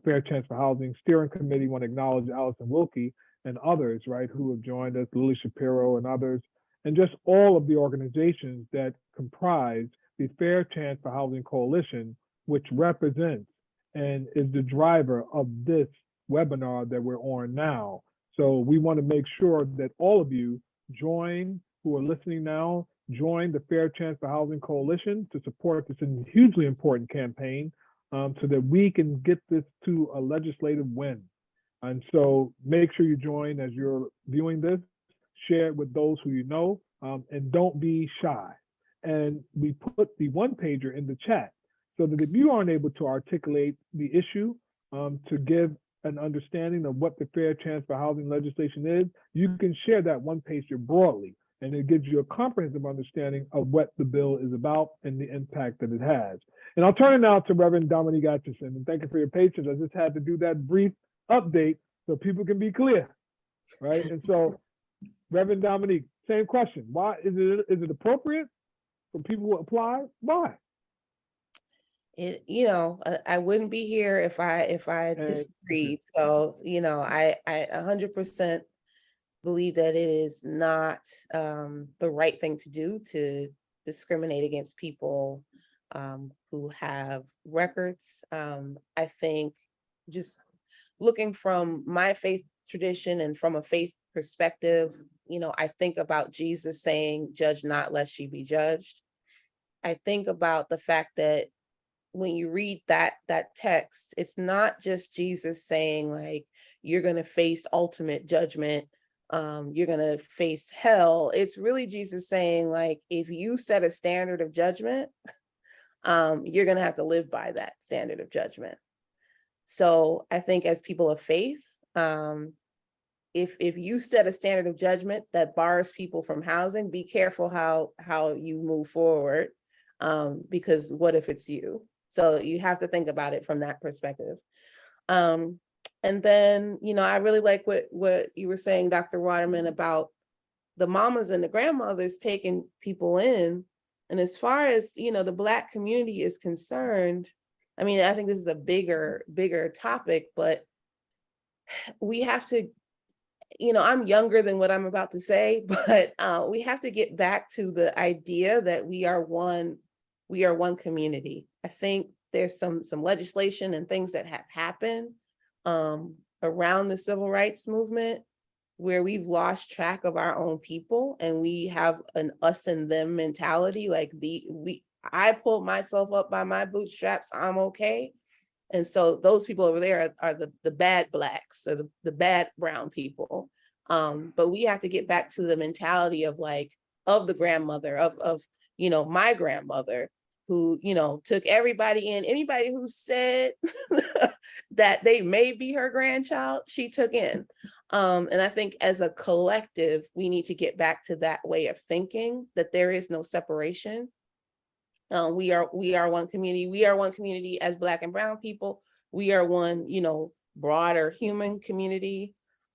Fair Chance for Housing Steering Committee. Want to acknowledge Allison Wilkie and others, right, who have joined us, Lily Shapiro and others, and just all of the organizations that comprise the Fair Chance for Housing Coalition, which represents and is the driver of this webinar that we're on now. So we want to make sure that all of you join, who are listening now, join the Fair Chance for Housing Coalition to support this hugely important campaign, so that we can get this to a legislative win. And so make sure you join as you're viewing this. Share it with those who you know, and don't be shy. And we put the one pager in the chat so that if you aren't able to articulate the issue, to give an understanding of what the Fair Chance for Housing legislation is, you can share that one pager broadly, and it gives you a comprehensive understanding of what the bill is about and the impact that it has. And I'll turn it now to Reverend Dominique Atchison, and thank you for your patience. I just had to do that brief update so people can be clear, right? And so, Reverend Dominique, same question. Why is it appropriate for people who apply? Why? I wouldn't be here if I disagreed. So, I 100% believe that it is not the right thing to do to discriminate against people who have records. I think just looking from my faith tradition and from a faith perspective, I think about Jesus saying, "Judge not, lest ye be judged." I think about the fact that when you read that text, it's not just Jesus saying like, you're going to face ultimate judgment, you're going to face hell. It's really Jesus saying like, if you set a standard of judgment, you're going to have to live by that standard of judgment. So I think as people of faith, if you set a standard of judgment that bars people from housing, be careful how you move forward, because what if it's you? So you have to think about it from that perspective. And then, I really like what you were saying, Dr. Waterman, about the mamas and the grandmothers taking people in. And as far as, the Black community is concerned, I mean, I think this is a bigger topic, but we have to, I'm younger than what I'm about to say, but we have to get back to the idea that we are one community. I think there's some legislation and things that have happened around the civil rights movement where we've lost track of our own people, and we have an us and them mentality. Like I pulled myself up by my bootstraps, I'm okay. And so those people over there are the bad Blacks, or the bad brown people. But we have to get back to the mentality of the grandmother, of my grandmother, who, took everybody in. Anybody who said that they may be her grandchild, she took in. And I think as a collective, we need to get back to that way of thinking, that there is no separation. We are one community. We are one community as Black and brown people. We are one, broader human community.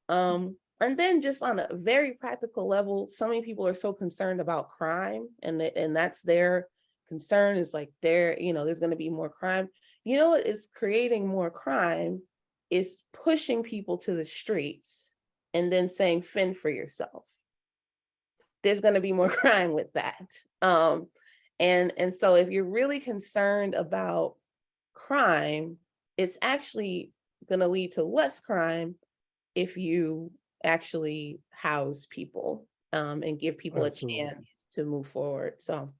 And then just on a very practical level, so many people are so concerned about crime, and that's their concern, is like there's going to be more crime. What is creating more crime is pushing people to the streets and then saying, fend for yourself. There's going to be more crime with that. And so if you're really concerned about crime, it's actually going to lead to less crime if you actually house people and give people Absolutely. a chance to move forward. So.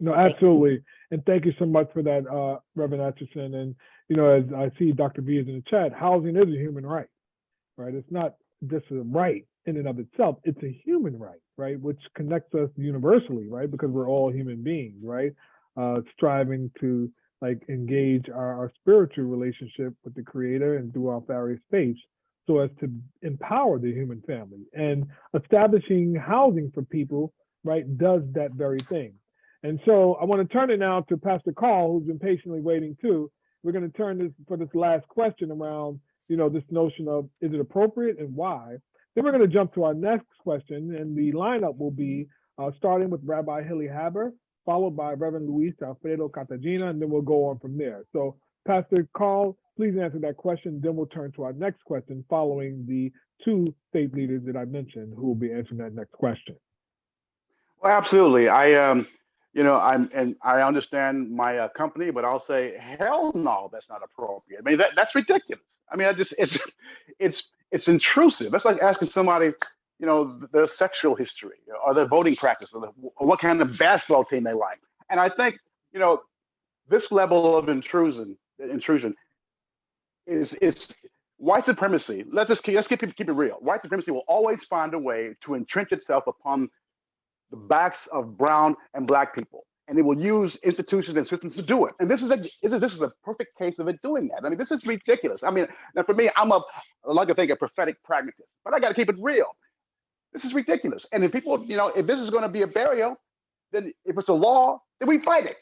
No, absolutely. And thank you so much for that, Reverend Atchison. And, as I see Dr. V is in the chat, housing is a human right? It's not just a right in and of itself. It's a human right? Which connects us universally, right? Because we're all human beings, right? Striving to engage our spiritual relationship with the Creator and through our various faiths, so as to empower the human family. And establishing housing for people, right, does that very thing. And so I want to turn it now to Pastor Carl, who's been patiently waiting too. We're going to turn this for this last question around, this notion of, is it appropriate and why? Then we're going to jump to our next question, and the lineup will be starting with Rabbi Hilly Haber, followed by Reverend Luis Alfredo Cartagena, and then we'll go on from there. So Pastor Carl, please answer that question. Then we'll turn to our next question following the two faith leaders that I mentioned who will be answering that next question. Well, absolutely. I understand my company, but I'll say, hell no, that's not appropriate. I mean, that's ridiculous. I mean, it's intrusive. That's like asking somebody, their sexual history or their voting practice or what kind of basketball team they like. And I think, this level of intrusion is white supremacy. Let's keep it real. White supremacy will always find a way to entrench itself upon the backs of brown and black people, and it will use institutions and systems to do it. And this is a perfect case of it doing that. I mean, this is ridiculous. I mean, now for me, I like to think a prophetic pragmatist, but I got to keep it real. This is ridiculous. And if people, if this is going to be a barrier, then if it's a law, then we fight it.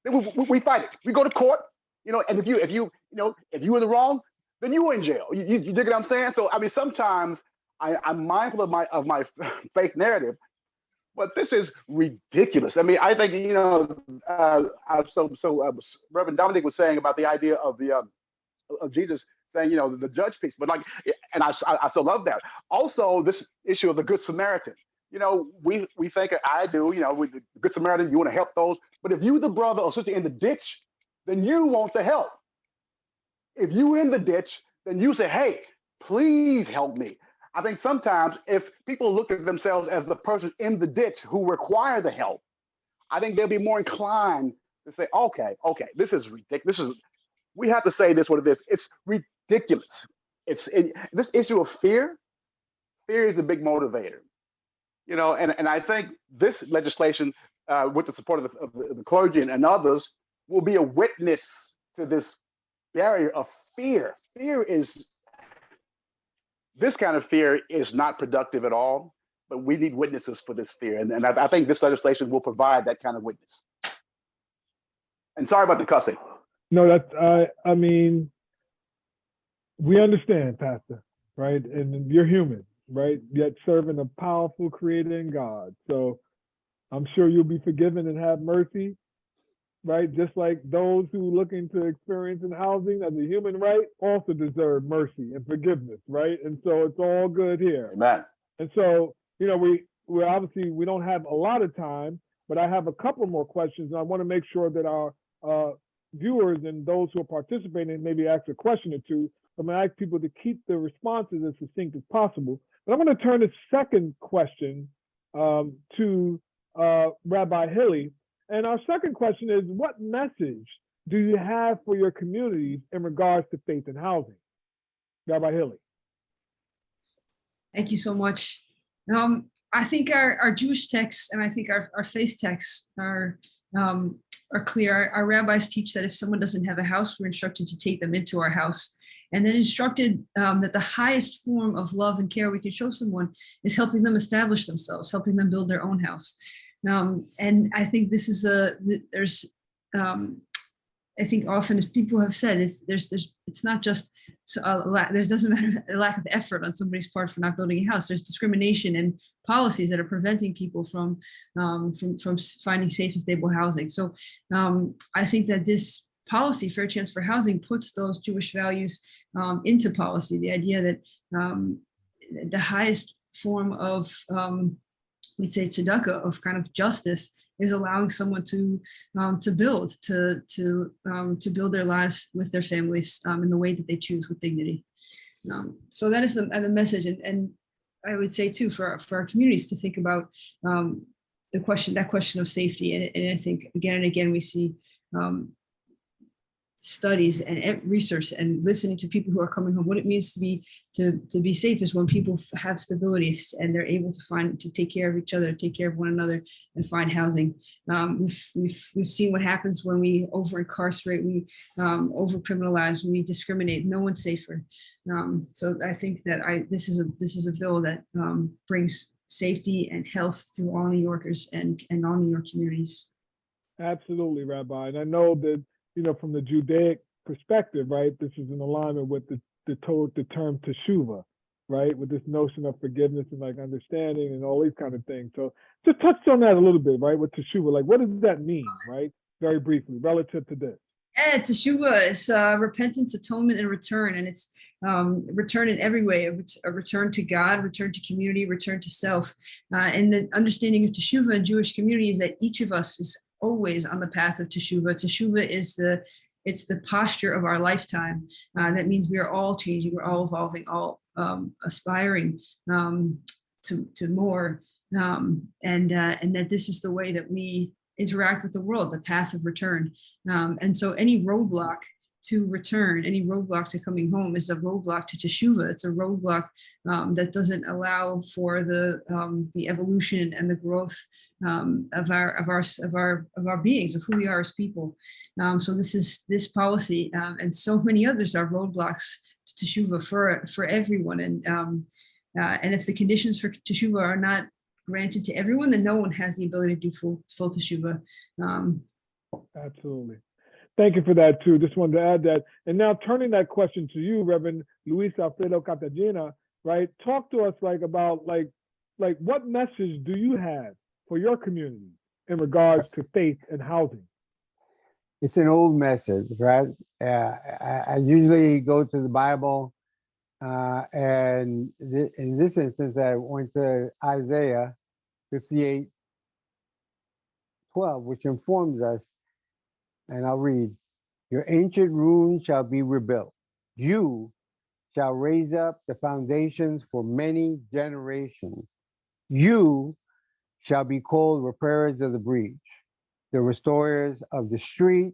Then we fight it. We go to court, and if you're in the wrong, then you're in jail. You dig what I'm saying? So I mean, sometimes I'm mindful of my faith narrative, but this is ridiculous. I mean, I think Reverend Dominic was saying about the idea of of Jesus saying, the judge piece, but and I still love that. Also, this issue of the Good Samaritan. We think, I do, with the Good Samaritan, you want to help those. But if you, the brother or sister in the ditch, then you want the help. If you in the ditch, then you say, hey, please help me. I think sometimes if people look at themselves as the person in the ditch who require the help, I think they'll be more inclined to say, okay, this is ridiculous. We have to say this what it is. It's ridiculous. This issue of fear is a big motivator. And I think this legislation, with the support of the clergy and others, will be a witness to this barrier of fear. This kind of fear is not productive at all, but we need witnesses for this fear. And I think this legislation will provide that kind of witness. And sorry about the cussing. No, I mean, we understand, Pastor, right? And you're human, right? Yet serving a powerful creator in God. So I'm sure you'll be forgiven and have mercy, right? Just like those who looking to experience in housing as a human right also deserve mercy and forgiveness, right? And so it's all good here. Amen. And so, we obviously, we don't have a lot of time, but I have a couple more questions. And I want to make sure that our viewers and those who are participating maybe ask a question or two. I'm going to ask people to keep their responses as succinct as possible. But I'm going to turn the second question to Rabbi Hilly. And our second question is, what message do you have for your communities in regards to faith and housing? Rabbi Hilly. Thank you so much. I think our Jewish texts and I think our faith texts are clear. Our rabbis teach that if someone doesn't have a house, we're instructed to take them into our house, and then instructed that the highest form of love and care we can show someone is helping them establish themselves, helping them build their own house. And I think this is I think often, as people have said, it's not just doesn't matter a lack of effort on somebody's part for not building a house. There's discrimination and policies that are preventing people from finding safe and stable housing. So I think that this policy, Fair Chance for Housing, puts those Jewish values into policy. The idea that the highest form of we'd say tzedakah, of kind of justice, is allowing someone to build build their lives with their families in the way that they choose with dignity. So that is the message, and I would say too for our communities to think about that question of safety, and I think again and again we see studies and research and listening to people who are coming home. What it means to be safe is when people have stability and they're able to take care of each other, take care of one another, and find housing. We've seen what happens when we over incarcerate, we over criminalize, we discriminate. No one's safer. So I think that this is a bill that brings safety and health to all New Yorkers and all New York communities. Absolutely, Rabbi. And I know that, from the Judaic perspective, right, this is in alignment with the term teshuvah, right, with this notion of forgiveness and like understanding and all these kind of things. So just touch on that a little bit, right, with teshuvah. Like, what does that mean, right, very briefly, relative to this? Yeah, teshuva is repentance, atonement, and return, and it's return in every way: a return to God, return to community, return to self. And the understanding of teshuva in Jewish community is that each of us is always on the path of teshuva. Teshuva is the posture of our lifetime. That means we are all changing, we're all evolving, all aspiring to more, and that this is the way that we interact with the world, the path of return. And so any roadblock to return, any roadblock to coming home is a roadblock to teshuva. It's a roadblock that doesn't allow for the evolution and the growth of our beings, of who we are as people. So this policy and so many others are roadblocks to teshuva for everyone. And if the conditions for teshuva are not granted to everyone, then no one has the ability to do full teshuva. Absolutely. Thank you for that too. Just wanted to add that. And now turning that question to you, Reverend Luis Alfredo Cartagena, right? Talk to us about what message do you have for your community in regards to faith and housing? It's an old message, right? I usually go to the Bible, and in this instance, I went to Isaiah 58:12, which informs us, and I'll read, "Your ancient ruins shall be rebuilt. You shall raise up the foundations for many generations. You shall be called repairers of the breach, the restorers of the street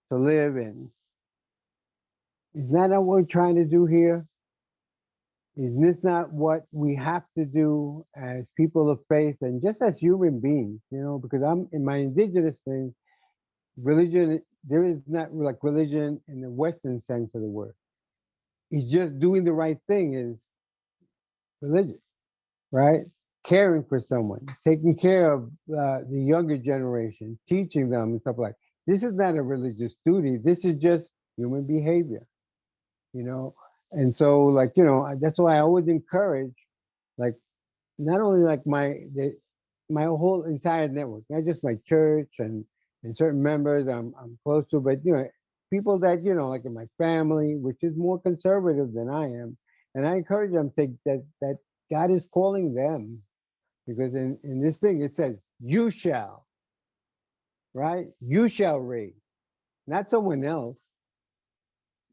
to live in." Is that not what we're trying to do here? Is this not what we have to do as people of faith and just as human beings? Because I'm in my indigenous thing, religion, there is not like religion in the Western sense of the word. It's just doing the right thing is religious, right? Caring for someone, taking care of the younger generation, teaching them and stuff like that. This is not a religious duty. This is just human behavior, And so, that's why I always encourage, not only my whole entire network, not just my church and certain members I'm close to, but people that like in my family, which is more conservative than I am, and I encourage them that God is calling them, because in this thing it says you shall, right? You shall raise, not someone else.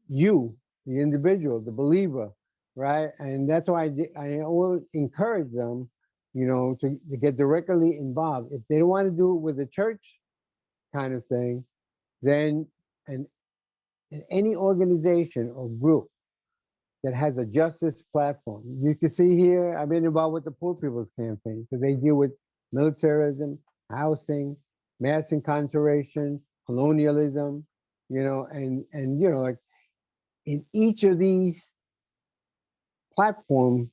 You, the individual, the believer, right? And that's why I always encourage them, to get directly involved. If they don't want to do it with the church kind of thing, then in any organization or group that has a justice platform. You can see here, I've been involved with the Poor People's Campaign because they deal with militarism, housing, mass incarceration, colonialism, and like in each of these platforms,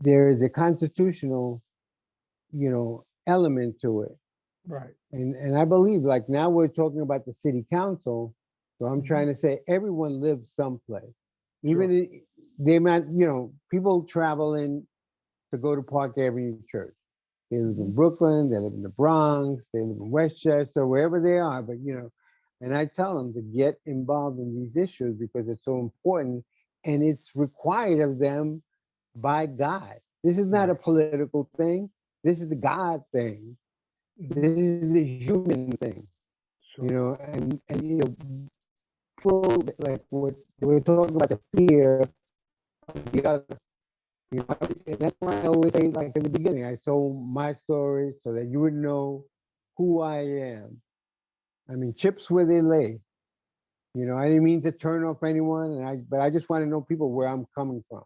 there is a constitutional, element to it. Right. And I believe like now we're talking about the city council. So I'm trying to say everyone lives someplace. Even they might, people travel in to go to Park Avenue Church. They live in Brooklyn, they live in the Bronx, they live in Westchester, wherever they are. But, and I tell them to get involved in these issues because it's so important and it's required of them by God. This is not a political thing. This is a God thing. This is a human thing, and people like what we're talking about, the fear of the other, and that's why I always say, like in the beginning, I told my story so that you would know who I am. I mean, chips where they lay. I didn't mean to turn off anyone, but I just want to know people where I'm coming from.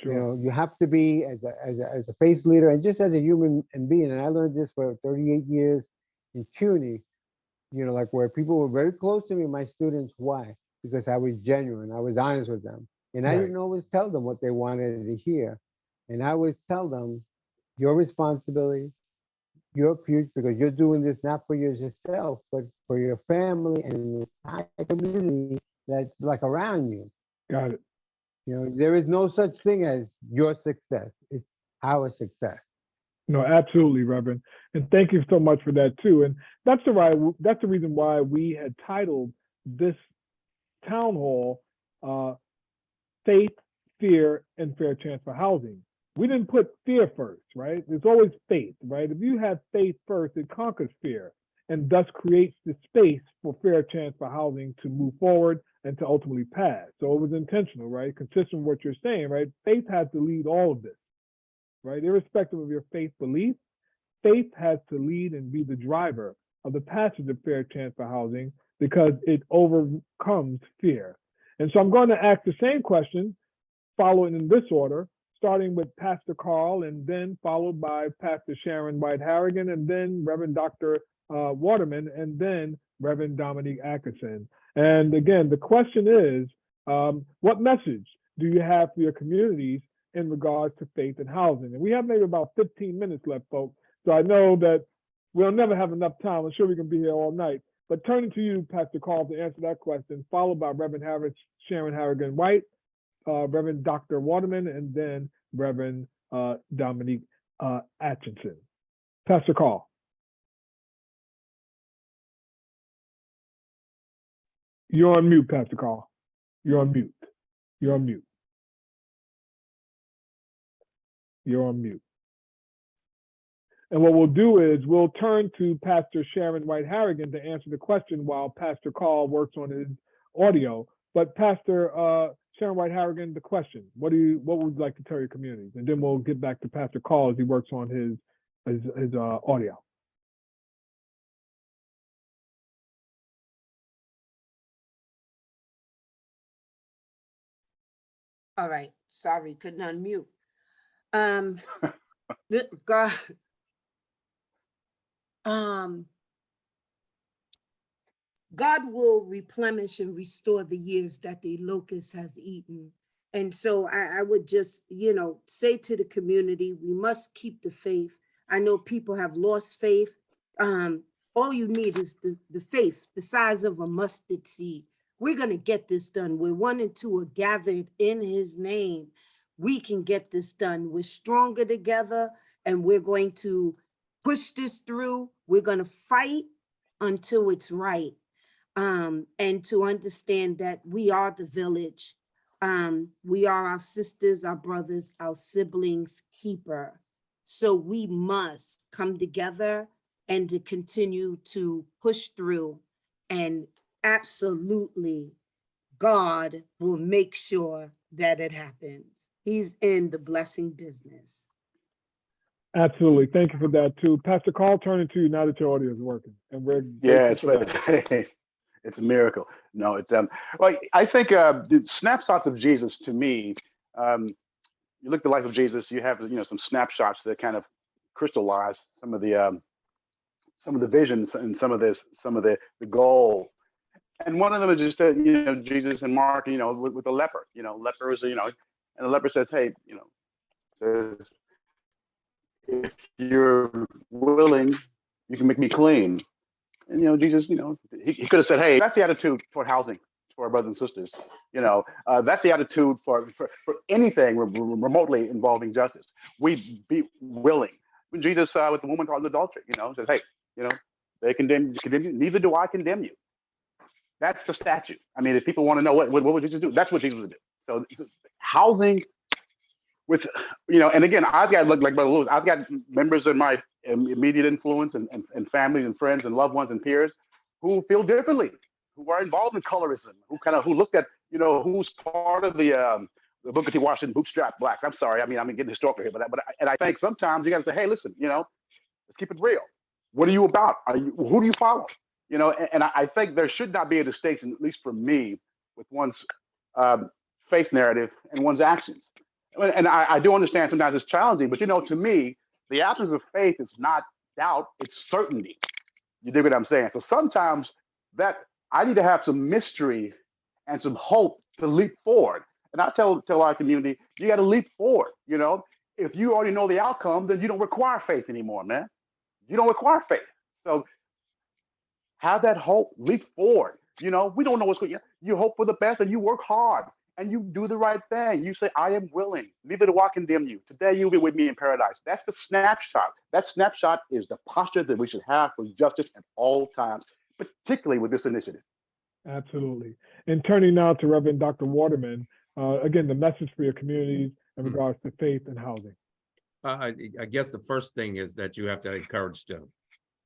Sure. You have to be as a faith leader and just as a human being. And I learned this for 38 years in CUNY, like where people were very close to me, my students. Why? Because I was genuine. I was honest with them. And I didn't always tell them what they wanted to hear. And I always tell them, your responsibility, your future, because you're doing this not for yourself, but for your family and the entire community that's like around you. Got it. You know, there is no such thing as your success. It's our success. No, absolutely, Reverend. And thank you so much for that too. And that's the reason why we had titled this town hall Faith, Fear, and Fair Chance for Housing. We didn't put fear first, right? It's always faith, right? If you have faith first, it conquers fear and thus creates the space for fair chance for housing to move forward and to ultimately pass. So it was intentional, right? Consistent with what you're saying, right? Faith has to lead all of this, right? Irrespective of your faith belief, faith has to lead and be the driver of the passage of fair chance for housing because it overcomes fear. And so I'm going to ask the same question, following in this order, starting with Pastor Carl, and then followed by Pastor Sharon White Harrigan, and then Reverend Dr. Waterman, and then Reverend Dominique Atkinson. And again, the question is, what message do you have for your communities in regards to faith and housing? And we have maybe about 15 minutes left, folks. So I know that we'll never have enough time. I'm sure we can be here all night. But turning to you, Pastor Carl, to answer that question, followed by Reverend Sharon Harrigan White, Reverend Dr. Waterman, and then Reverend Dominique Atkinson. Pastor Carl. You're on mute, Pastor Carl. You're on mute. You're on mute. You're on mute. And what we'll do is we'll turn to Pastor Sharon White Harrigan to answer the question while Pastor Carl works on his audio. But Pastor Sharon White Harrigan, the question: what would you like to tell your communities? And then we'll get back to Pastor Carl as he works on his audio. All right, sorry, couldn't unmute. God, God will replenish and restore the years that the locust has eaten. And so I would just, say to the community, we must keep the faith. I know people have lost faith. All you need is the faith, the size of a mustard seed. We're going to get this done. Where 1 and 2 are gathered in his name, we can get this done. We're stronger together, and we're going to push this through. We're going to fight until it's right. And to understand that we are the village. We are our sisters, our brothers, our siblings' keeper. So we must come together and to continue to push through, and absolutely God will make sure that it happens. He's in the blessing business. Absolutely. Thank you for that too. Pastor Carl, turning to you now that your audio is working. And we're it's a miracle. No, it's well, I think the snapshots of Jesus to me, you look at the life of Jesus, you have some snapshots that kind of crystallize some of the visions and some of the goal. And one of them is just that Jesus and Mark, with the leper, lepers, and the leper says, hey, if you're willing, you can make me clean. And Jesus, he could have said, hey, that's the attitude toward housing for our brothers and sisters. That's the attitude for anything remotely involving justice. We be willing. When Jesus with the woman caught in adultery, says, hey, they condemn you, neither do I condemn you. That's the statute. I mean, if people want to know what would Jesus do, that's what Jesus would do. So housing with, and again, I've got, like Brother Lewis, I've got members of my immediate influence and family and friends and loved ones and peers who feel differently, who are involved in colorism, who looked at, who's part of the Booker T. Washington bootstrap black. I'm sorry, I'm getting historical here, but I think sometimes you got to say, hey, listen, let's keep it real. What are you about? Who do you follow? And I think there should not be a distinction, at least for me, with one's faith narrative and one's actions. And I do understand sometimes it's challenging, but to me, the absence of faith is not doubt, it's certainty. You dig what I'm saying? So sometimes that I need to have some mystery and some hope to leap forward. And I tell our community, you got to leap forward. If you already know the outcome, then you don't require faith anymore, man. you don't require faith. So have that hope, leap forward. We don't know what's going on. You hope for the best and you work hard and you do the right thing. You say, I am willing, neither do I condemn you. Today you'll be with me in paradise. That's the snapshot. That snapshot is the posture that we should have for justice at all times, particularly with this initiative. Absolutely. And turning now to Reverend Dr. Waterman, again, the message for your communities in regards to faith and housing. I guess the first thing is that you have to encourage them,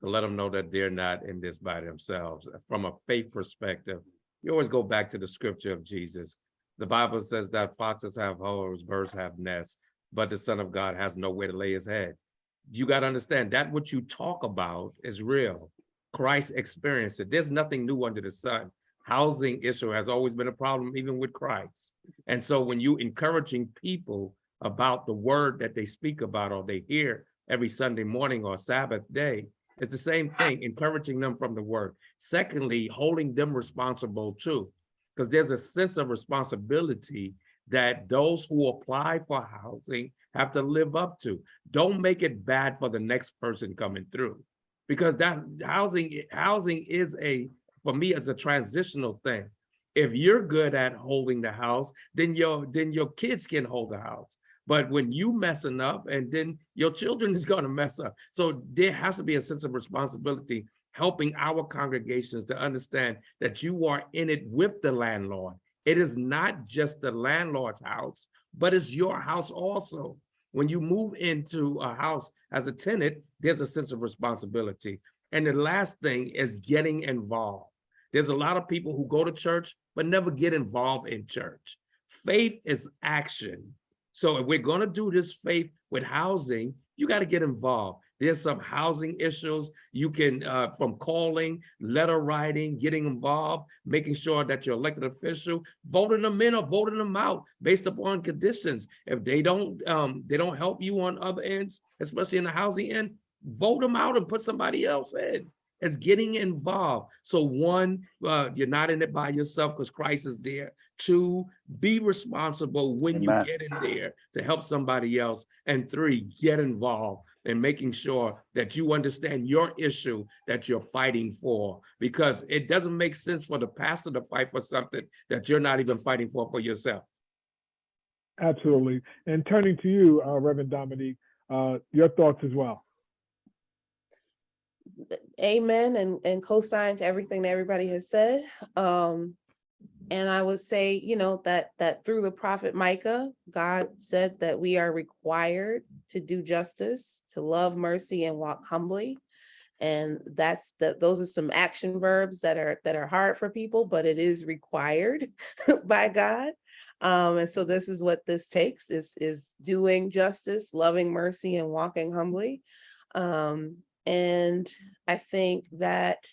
to let them know that they're not in this by themselves. From a faith perspective, you always go back to the scripture of Jesus. The Bible says that foxes have holes, birds have nests, but the Son of God has nowhere to lay his head. You got to understand that what you talk about is real. Christ experienced it. There's nothing new under the sun. Housing issue has always been a problem, even with Christ. And so when you encouraging people about the word that they speak about or they hear every Sunday morning or Sabbath day, it's the same thing, encouraging them from the word. Secondly, holding them responsible too, because there's a sense of responsibility that those who apply for housing have to live up to. Don't make it bad for the next person coming through, because that housing is for me, it's a transitional thing. If you're good at holding the house, then your kids can hold the house. But when you messing up, and then your children is going to mess up. So there has to be a sense of responsibility, helping our congregations to understand that you are in it with the landlord. It is not just the landlord's house, but it's your house also. When you move into a house as a tenant, there's a sense of responsibility. And the last thing is getting involved. There's a lot of people who go to church, but never get involved in church. Faith is action. So if we're going to do this faith with housing, you got to get involved. There's some housing issues. You can, from calling, letter writing, getting involved, making sure that your elected official, voting them in or voting them out based upon conditions. If they don't help you on other ends, especially in the housing end, vote them out and put somebody else in. It's getting involved. So one, you're not in it by yourself because Christ is there. Two, be responsible when Amen. you get in there to help somebody else. And three, get involved in making sure that you understand your issue that you're fighting for, because it doesn't make sense for the pastor to fight for something that you're not even fighting for yourself. Absolutely. And turning to you, Reverend Dominique, your thoughts as well. Amen, and co-sign to everything that everybody has said. And I would say, that through the prophet Micah, God said that we are required to do justice, to love mercy, and walk humbly. And those are some action verbs that are hard for people, but it is required by God. And so this is what this takes, is doing justice, loving mercy, and walking humbly. And I think that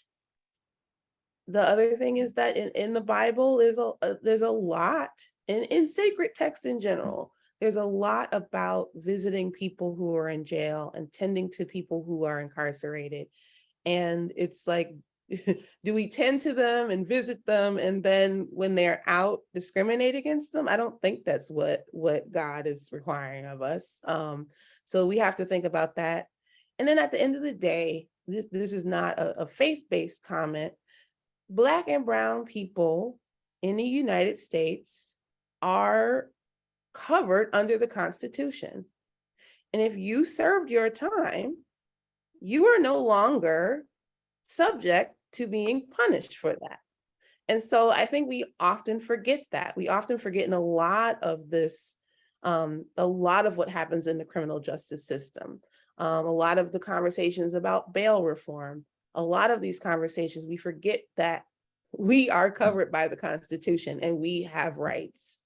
the other thing is that in the Bible, there's a lot, in sacred text in general, there's a lot about visiting people who are in jail and tending to people who are incarcerated. And it's like, do we tend to them and visit them, and then when they're out, discriminate against them? I don't think that's what God is requiring of us. So we have to think about that. And then at the end of the day, this is not a faith-based comment. Black and brown people in the United States are covered under the Constitution. And if you served your time, you are no longer subject to being punished for that. And so I think we often forget that. We often forget in a lot of this, a lot of what happens in the criminal justice system. A lot of the conversations about bail reform, a lot of these conversations, we forget that we are covered by the Constitution and we have rights.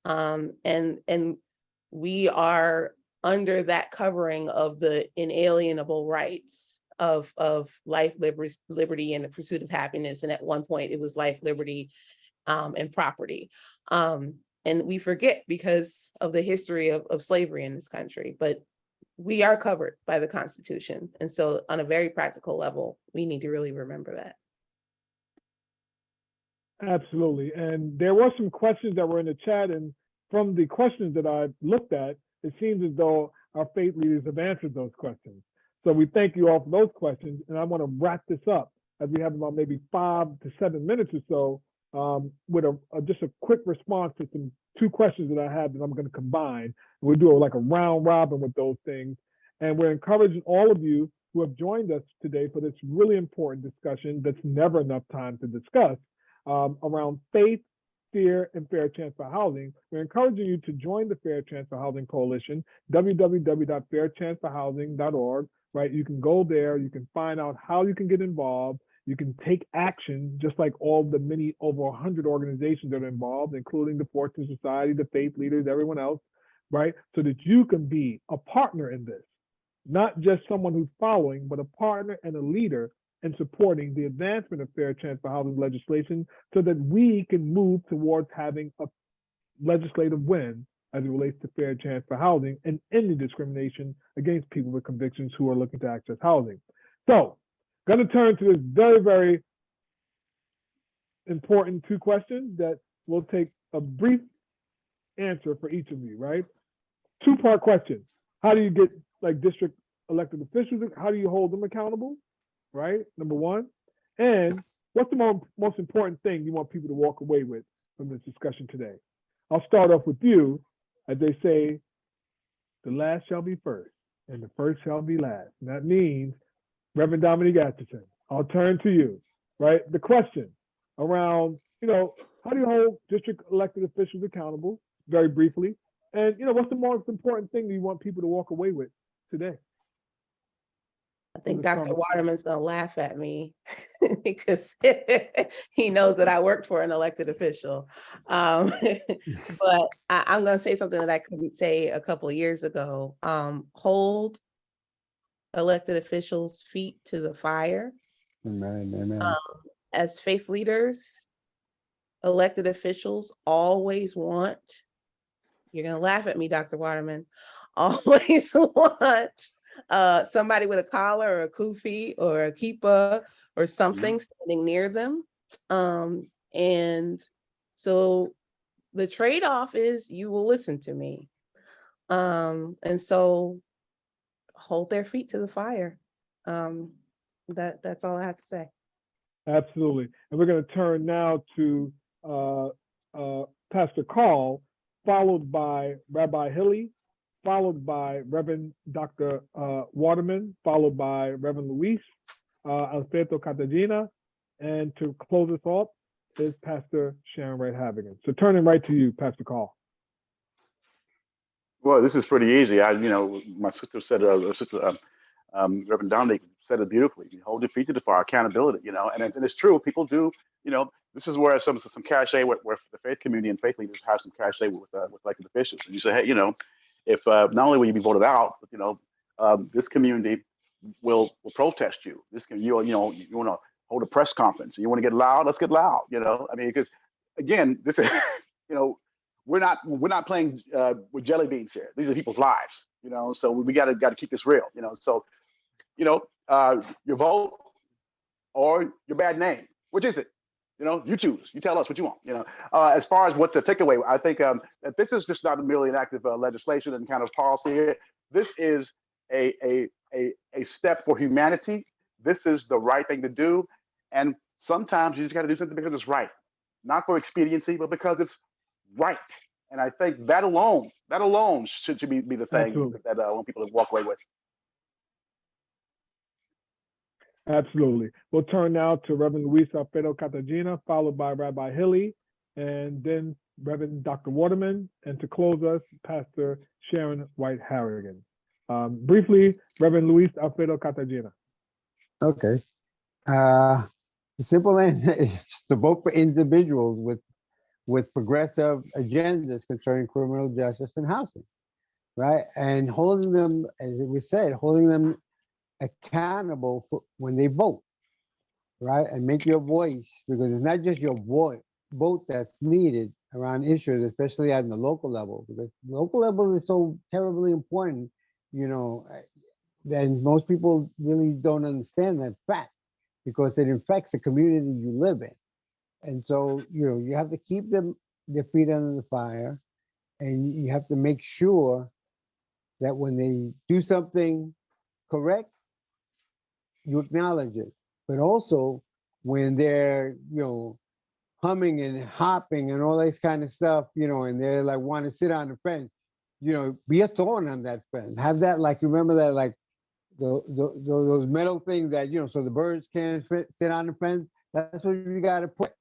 And we are under that covering of the inalienable rights of life, liberty, and the pursuit of happiness. And at one point it was life, liberty, and property. And we forget because of the history of slavery in this country, but we are covered by the Constitution. And so on a very practical level, we need to really remember that. Absolutely. And there were some questions that were in the chat, and from the questions that I looked at, it seems as though our faith leaders have answered those questions. So we thank you all for those questions. And I want to wrap this up as we have about maybe 5 to 7 minutes or so with just a quick response to some 2 questions that I have that I'm going to combine. We'll do like a round robin with those things. And we're encouraging all of you who have joined us today for this really important discussion that's never enough time to discuss around faith, fear, and fair chance for housing. We're encouraging you to join the Fair Chance for Housing Coalition, www.fairchanceforhousing.org, right? You can go there, you can find out how you can get involved, you can take action, just like all the many over 100 organizations that are involved, including the Fortune Society, the faith leaders, everyone else, right? So that you can be a partner in this, not just someone who's following, but a partner and a leader in supporting the advancement of fair chance for housing legislation so that we can move towards having a legislative win as it relates to fair chance for housing and any discrimination against people with convictions who are looking to access housing. So, going to turn to this very, very important 2 questions that will take a brief answer for each of you, right? 2-part question. How do you get like district elected officials? How do you hold them accountable? Right? Number 1. And what's the most important thing you want people to walk away with from this discussion today? I'll start off with you. As they say, the last shall be first and the first shall be last. And that means, Reverend Dominique Atchison, I'll turn to you, right? The question around, how do you hold district elected officials accountable, very briefly? And, what's the most important thing that you want people to walk away with today? I think Let's Dr. start with- Waterman's gonna laugh at me because he knows that I worked for an elected official. But I'm gonna say something that I couldn't say a couple of years ago. Hold elected officials' feet to the fire. Amen, amen. As faith leaders, elected officials always want, you're gonna laugh at me, Dr. Waterman, always want somebody with a collar or a kufi or a kippah or something standing near them. And so the trade-off is you will listen to me. And so hold their feet to the fire. That's all I have to say. Absolutely. And we're going to turn now to Pastor Carl, followed by Rabbi Hilly, followed by Reverend Dr. Waterman, followed by Reverend Luis Alberto Cartagena, and to close us off is Pastor Sharon Wright Havigan. So turning right to you, Pastor Carl. Well, this is pretty easy. My sister said, Reverend Dominic said it beautifully. You hold your feet to the fire, accountability, and it's true. People do, this is where some cachet, where the faith community and faith leaders have some cachet with elected officials. And you say, hey, if not only will you be voted out, but this community will protest you. You want to hold a press conference. You want to get loud? Let's get loud. Because again, this is we're not playing with jelly beans here. These are people's lives. So we got to keep this real. So your vote or your bad name. Which is it? You choose. You tell us what you want. As far as what the takeaway, I think that this is just not merely an act of legislation and kind of policy. This is a step for humanity. This is the right thing to do. And sometimes you just got to do something because it's right, not for expediency, but because it's right. And I think that alone should be the thing Absolutely. that I want people to walk away with. Absolutely. We'll turn now to Reverend Luis Alfredo Cartagena, followed by Rabbi Hilly, and then Reverend Dr. Waterman, and to close us, Pastor Sharon White Harrigan. Briefly, Reverend Luis Alfredo Cartagena. Okay. The simple answer is to vote for individuals with progressive agendas concerning criminal justice and housing, right? And holding them, as we said, holding them accountable for when they vote, right? And make your voice, because it's not just your vote that's needed around issues, especially at the local level, because the local level is so terribly important, then most people really don't understand that fact, because it affects the community you live in. And so, you have to keep their feet under the fire, and you have to make sure that when they do something correct, you acknowledge it. But also when they're, humming and hopping and all this kind of stuff, and they're like want to sit on the fence, be a thorn on that fence. Have that, like, remember that, like those metal things that, so the birds can't sit on the fence. That's what we got to put.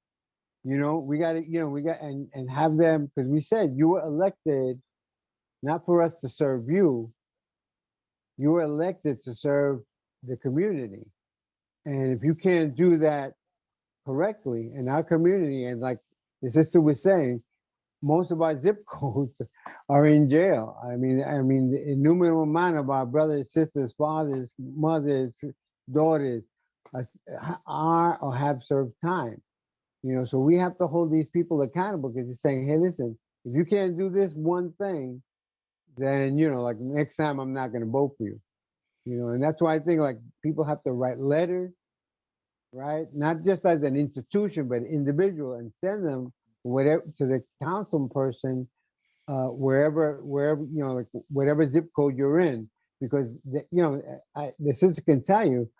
We got to, and have them, because we said you were elected not for us to serve you. You were elected to serve the community. And if you can't do that correctly in our community, and like the sister was saying, most of our zip codes are in jail. I mean, the innumerable amount of our brothers, sisters, fathers, mothers, daughters are or have served time. So we have to hold these people accountable, because they're saying, hey, listen, if you can't do this one thing, then, like next time I'm not going to vote for you. And that's why I think, like, people have to write letters, right? Not just as an institution, but individual, and send them whatever to the council person, wherever, like whatever zip code you're in, because the sister can tell you,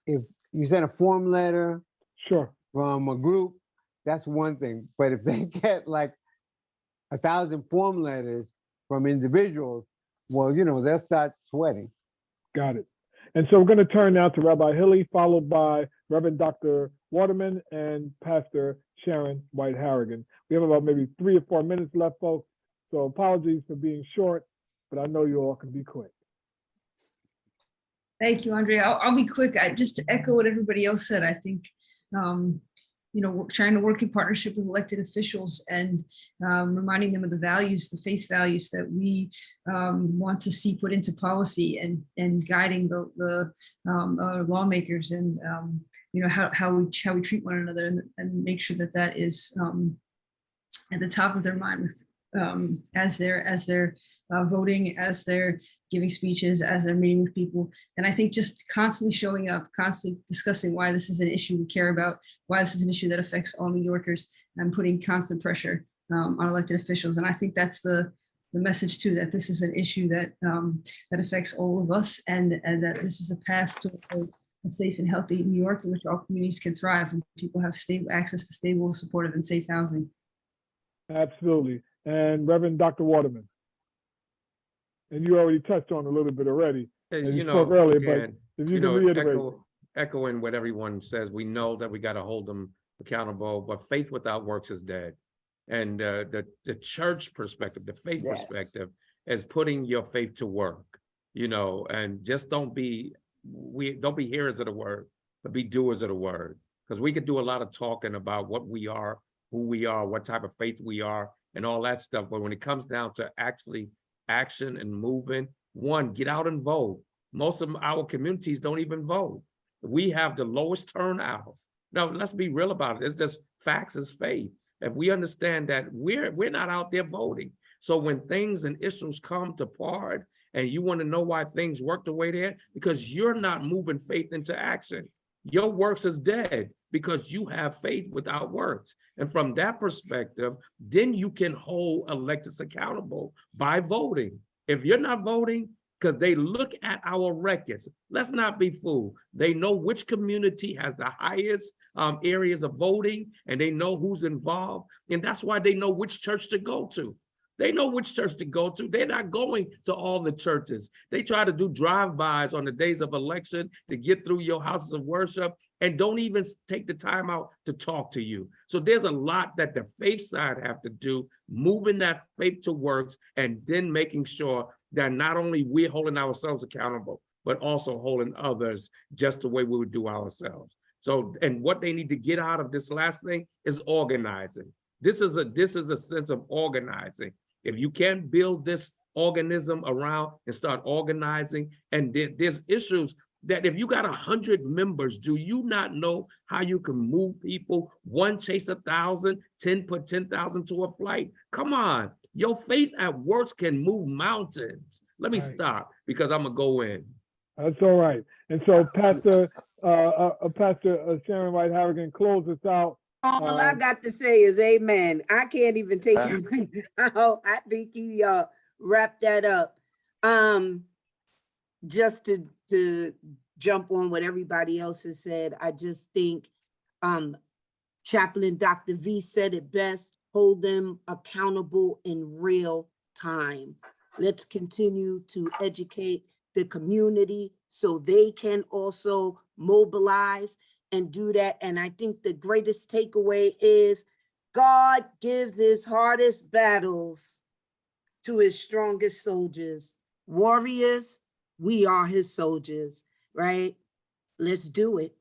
if you send a form letter, Sure. from a group, that's one thing. But if they get like 1,000 form letters from individuals, well, they'll start sweating. Got it. And so we're going to turn now to Rabbi Hilly, followed by Reverend Dr. Waterman and Pastor Sharon White Harrigan. We have about maybe 3 or 4 minutes left, folks. So apologies for being short, but I know you all can be quick. Thank you, Andre. I'll be quick. Just to echo what everybody else said, I think, we're trying to work in partnership with elected officials and reminding them of the values, the faith values that we want to see put into policy, and guiding the lawmakers, and how we treat one another, and make sure that is at the top of their mind with as they're voting, as they're giving speeches, as they're meeting with people. And I think just constantly showing up, constantly discussing why this is an issue we care about, why this is an issue that affects all New Yorkers, and putting constant pressure on elected officials. And I think that's the message too, that this is an issue that that affects all of us, and that this is a path to a safe and healthy New York in which all communities can thrive and people have stable access to stable, supportive, and safe housing. Absolutely. And Reverend Dr. Waterman. And you already touched on a little bit already. And you spoke earlier, but if you can reiterate. Echoing what everyone says, we know that we got to hold them accountable, but faith without works is dead. And the church perspective, the faith perspective, is putting your faith to work, and just don't be hearers of the word, but be doers of the word. Because we could do a lot of talking about what we are, who we are, what type of faith we are, and all that stuff. But when it comes down to actually action and movement, one, get out and vote. Most of our communities don't even vote. We have the lowest turnout. Now, let's be real about it. It's just facts is faith. If we understand that we're not out there voting. So when things and issues come to part, and you want to know why things work the way they're, because you're not moving faith into action. Your works is dead because you have faith without works. And from that perspective, then you can hold electeds accountable by voting. If you're not voting, because they look at our records, let's not be fooled. They know which community has the highest areas of voting, and they know who's involved. And that's why they know which church to go to. They know which church to go to. They're not going to all the churches. They try to do drive-bys on the days of election to get through your houses of worship, and don't even take the time out to talk to you. So there's a lot that the faith side have to do, moving that faith to works, and then making sure that not only we're holding ourselves accountable, but also holding others just the way we would do ourselves. So, and what they need to get out of this last thing is organizing. This is a sense of organizing. If you can't build this organism around and start organizing, and there's issues that if you got 100 members, do you not know how you can move people? One chase 1,000, 10 put 10,000 to a flight. Come on, your faith at works can move mountains. Let me stop because I'm gonna go in. That's all right. And so Pastor Sharon White Harrigan, close us out. All I got to say is amen. I can't even take it right now. I think he wrapped that up. Just to to jump on what everybody else has said. I just think Chaplain Dr. V said it best, hold them accountable in real time. Let's continue to educate the community so they can also mobilize and do that. And I think the greatest takeaway is God gives his hardest battles to his strongest soldiers. Warriors, we are his soldiers, right? Let's do it.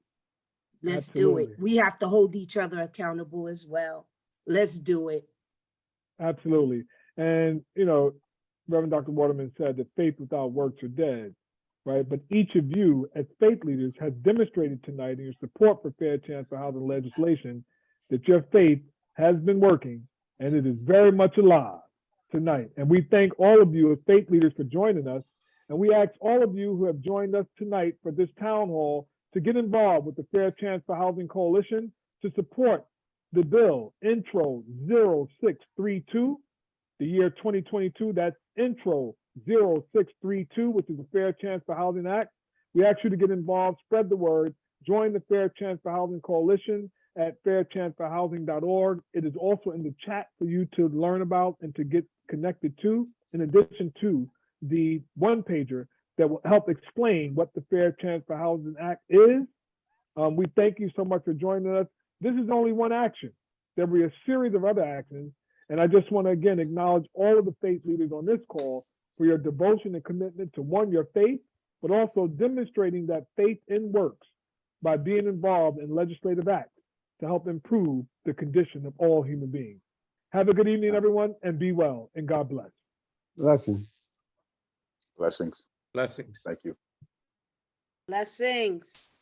Let's do it. Absolutely. We have to hold each other accountable as well. Let's do it. Absolutely. And, you know, Reverend Dr. Waterman said that faith without works are dead, right? But each of you as faith leaders has demonstrated tonight in your support for fair chance for housing legislation that your faith has been working and it is very much alive tonight. And we thank all of you as faith leaders for joining us. And we ask all of you who have joined us tonight for this town hall to get involved with the Fair Chance for Housing Coalition to support the bill Intro 0632, the year 2022. That's Intro 0632, which is the Fair Chance for Housing Act. We ask you to get involved, spread the word, join the Fair Chance for Housing Coalition at fairchanceforhousing.org. It is also in the chat for you to learn about and to get connected to, in addition to the one-pager that will help explain what the Fair Chance for Housing Act is. We thank you so much for joining us. This is only one action. There will be a series of other actions. And I just want to again acknowledge all of the faith leaders on this call for your devotion and commitment to, one, your faith, but also demonstrating that faith in works by being involved in legislative acts to help improve the condition of all human beings. Have a good evening, everyone, and be well, and God bless. Blessings. Blessings. Blessings. Thank you. Blessings.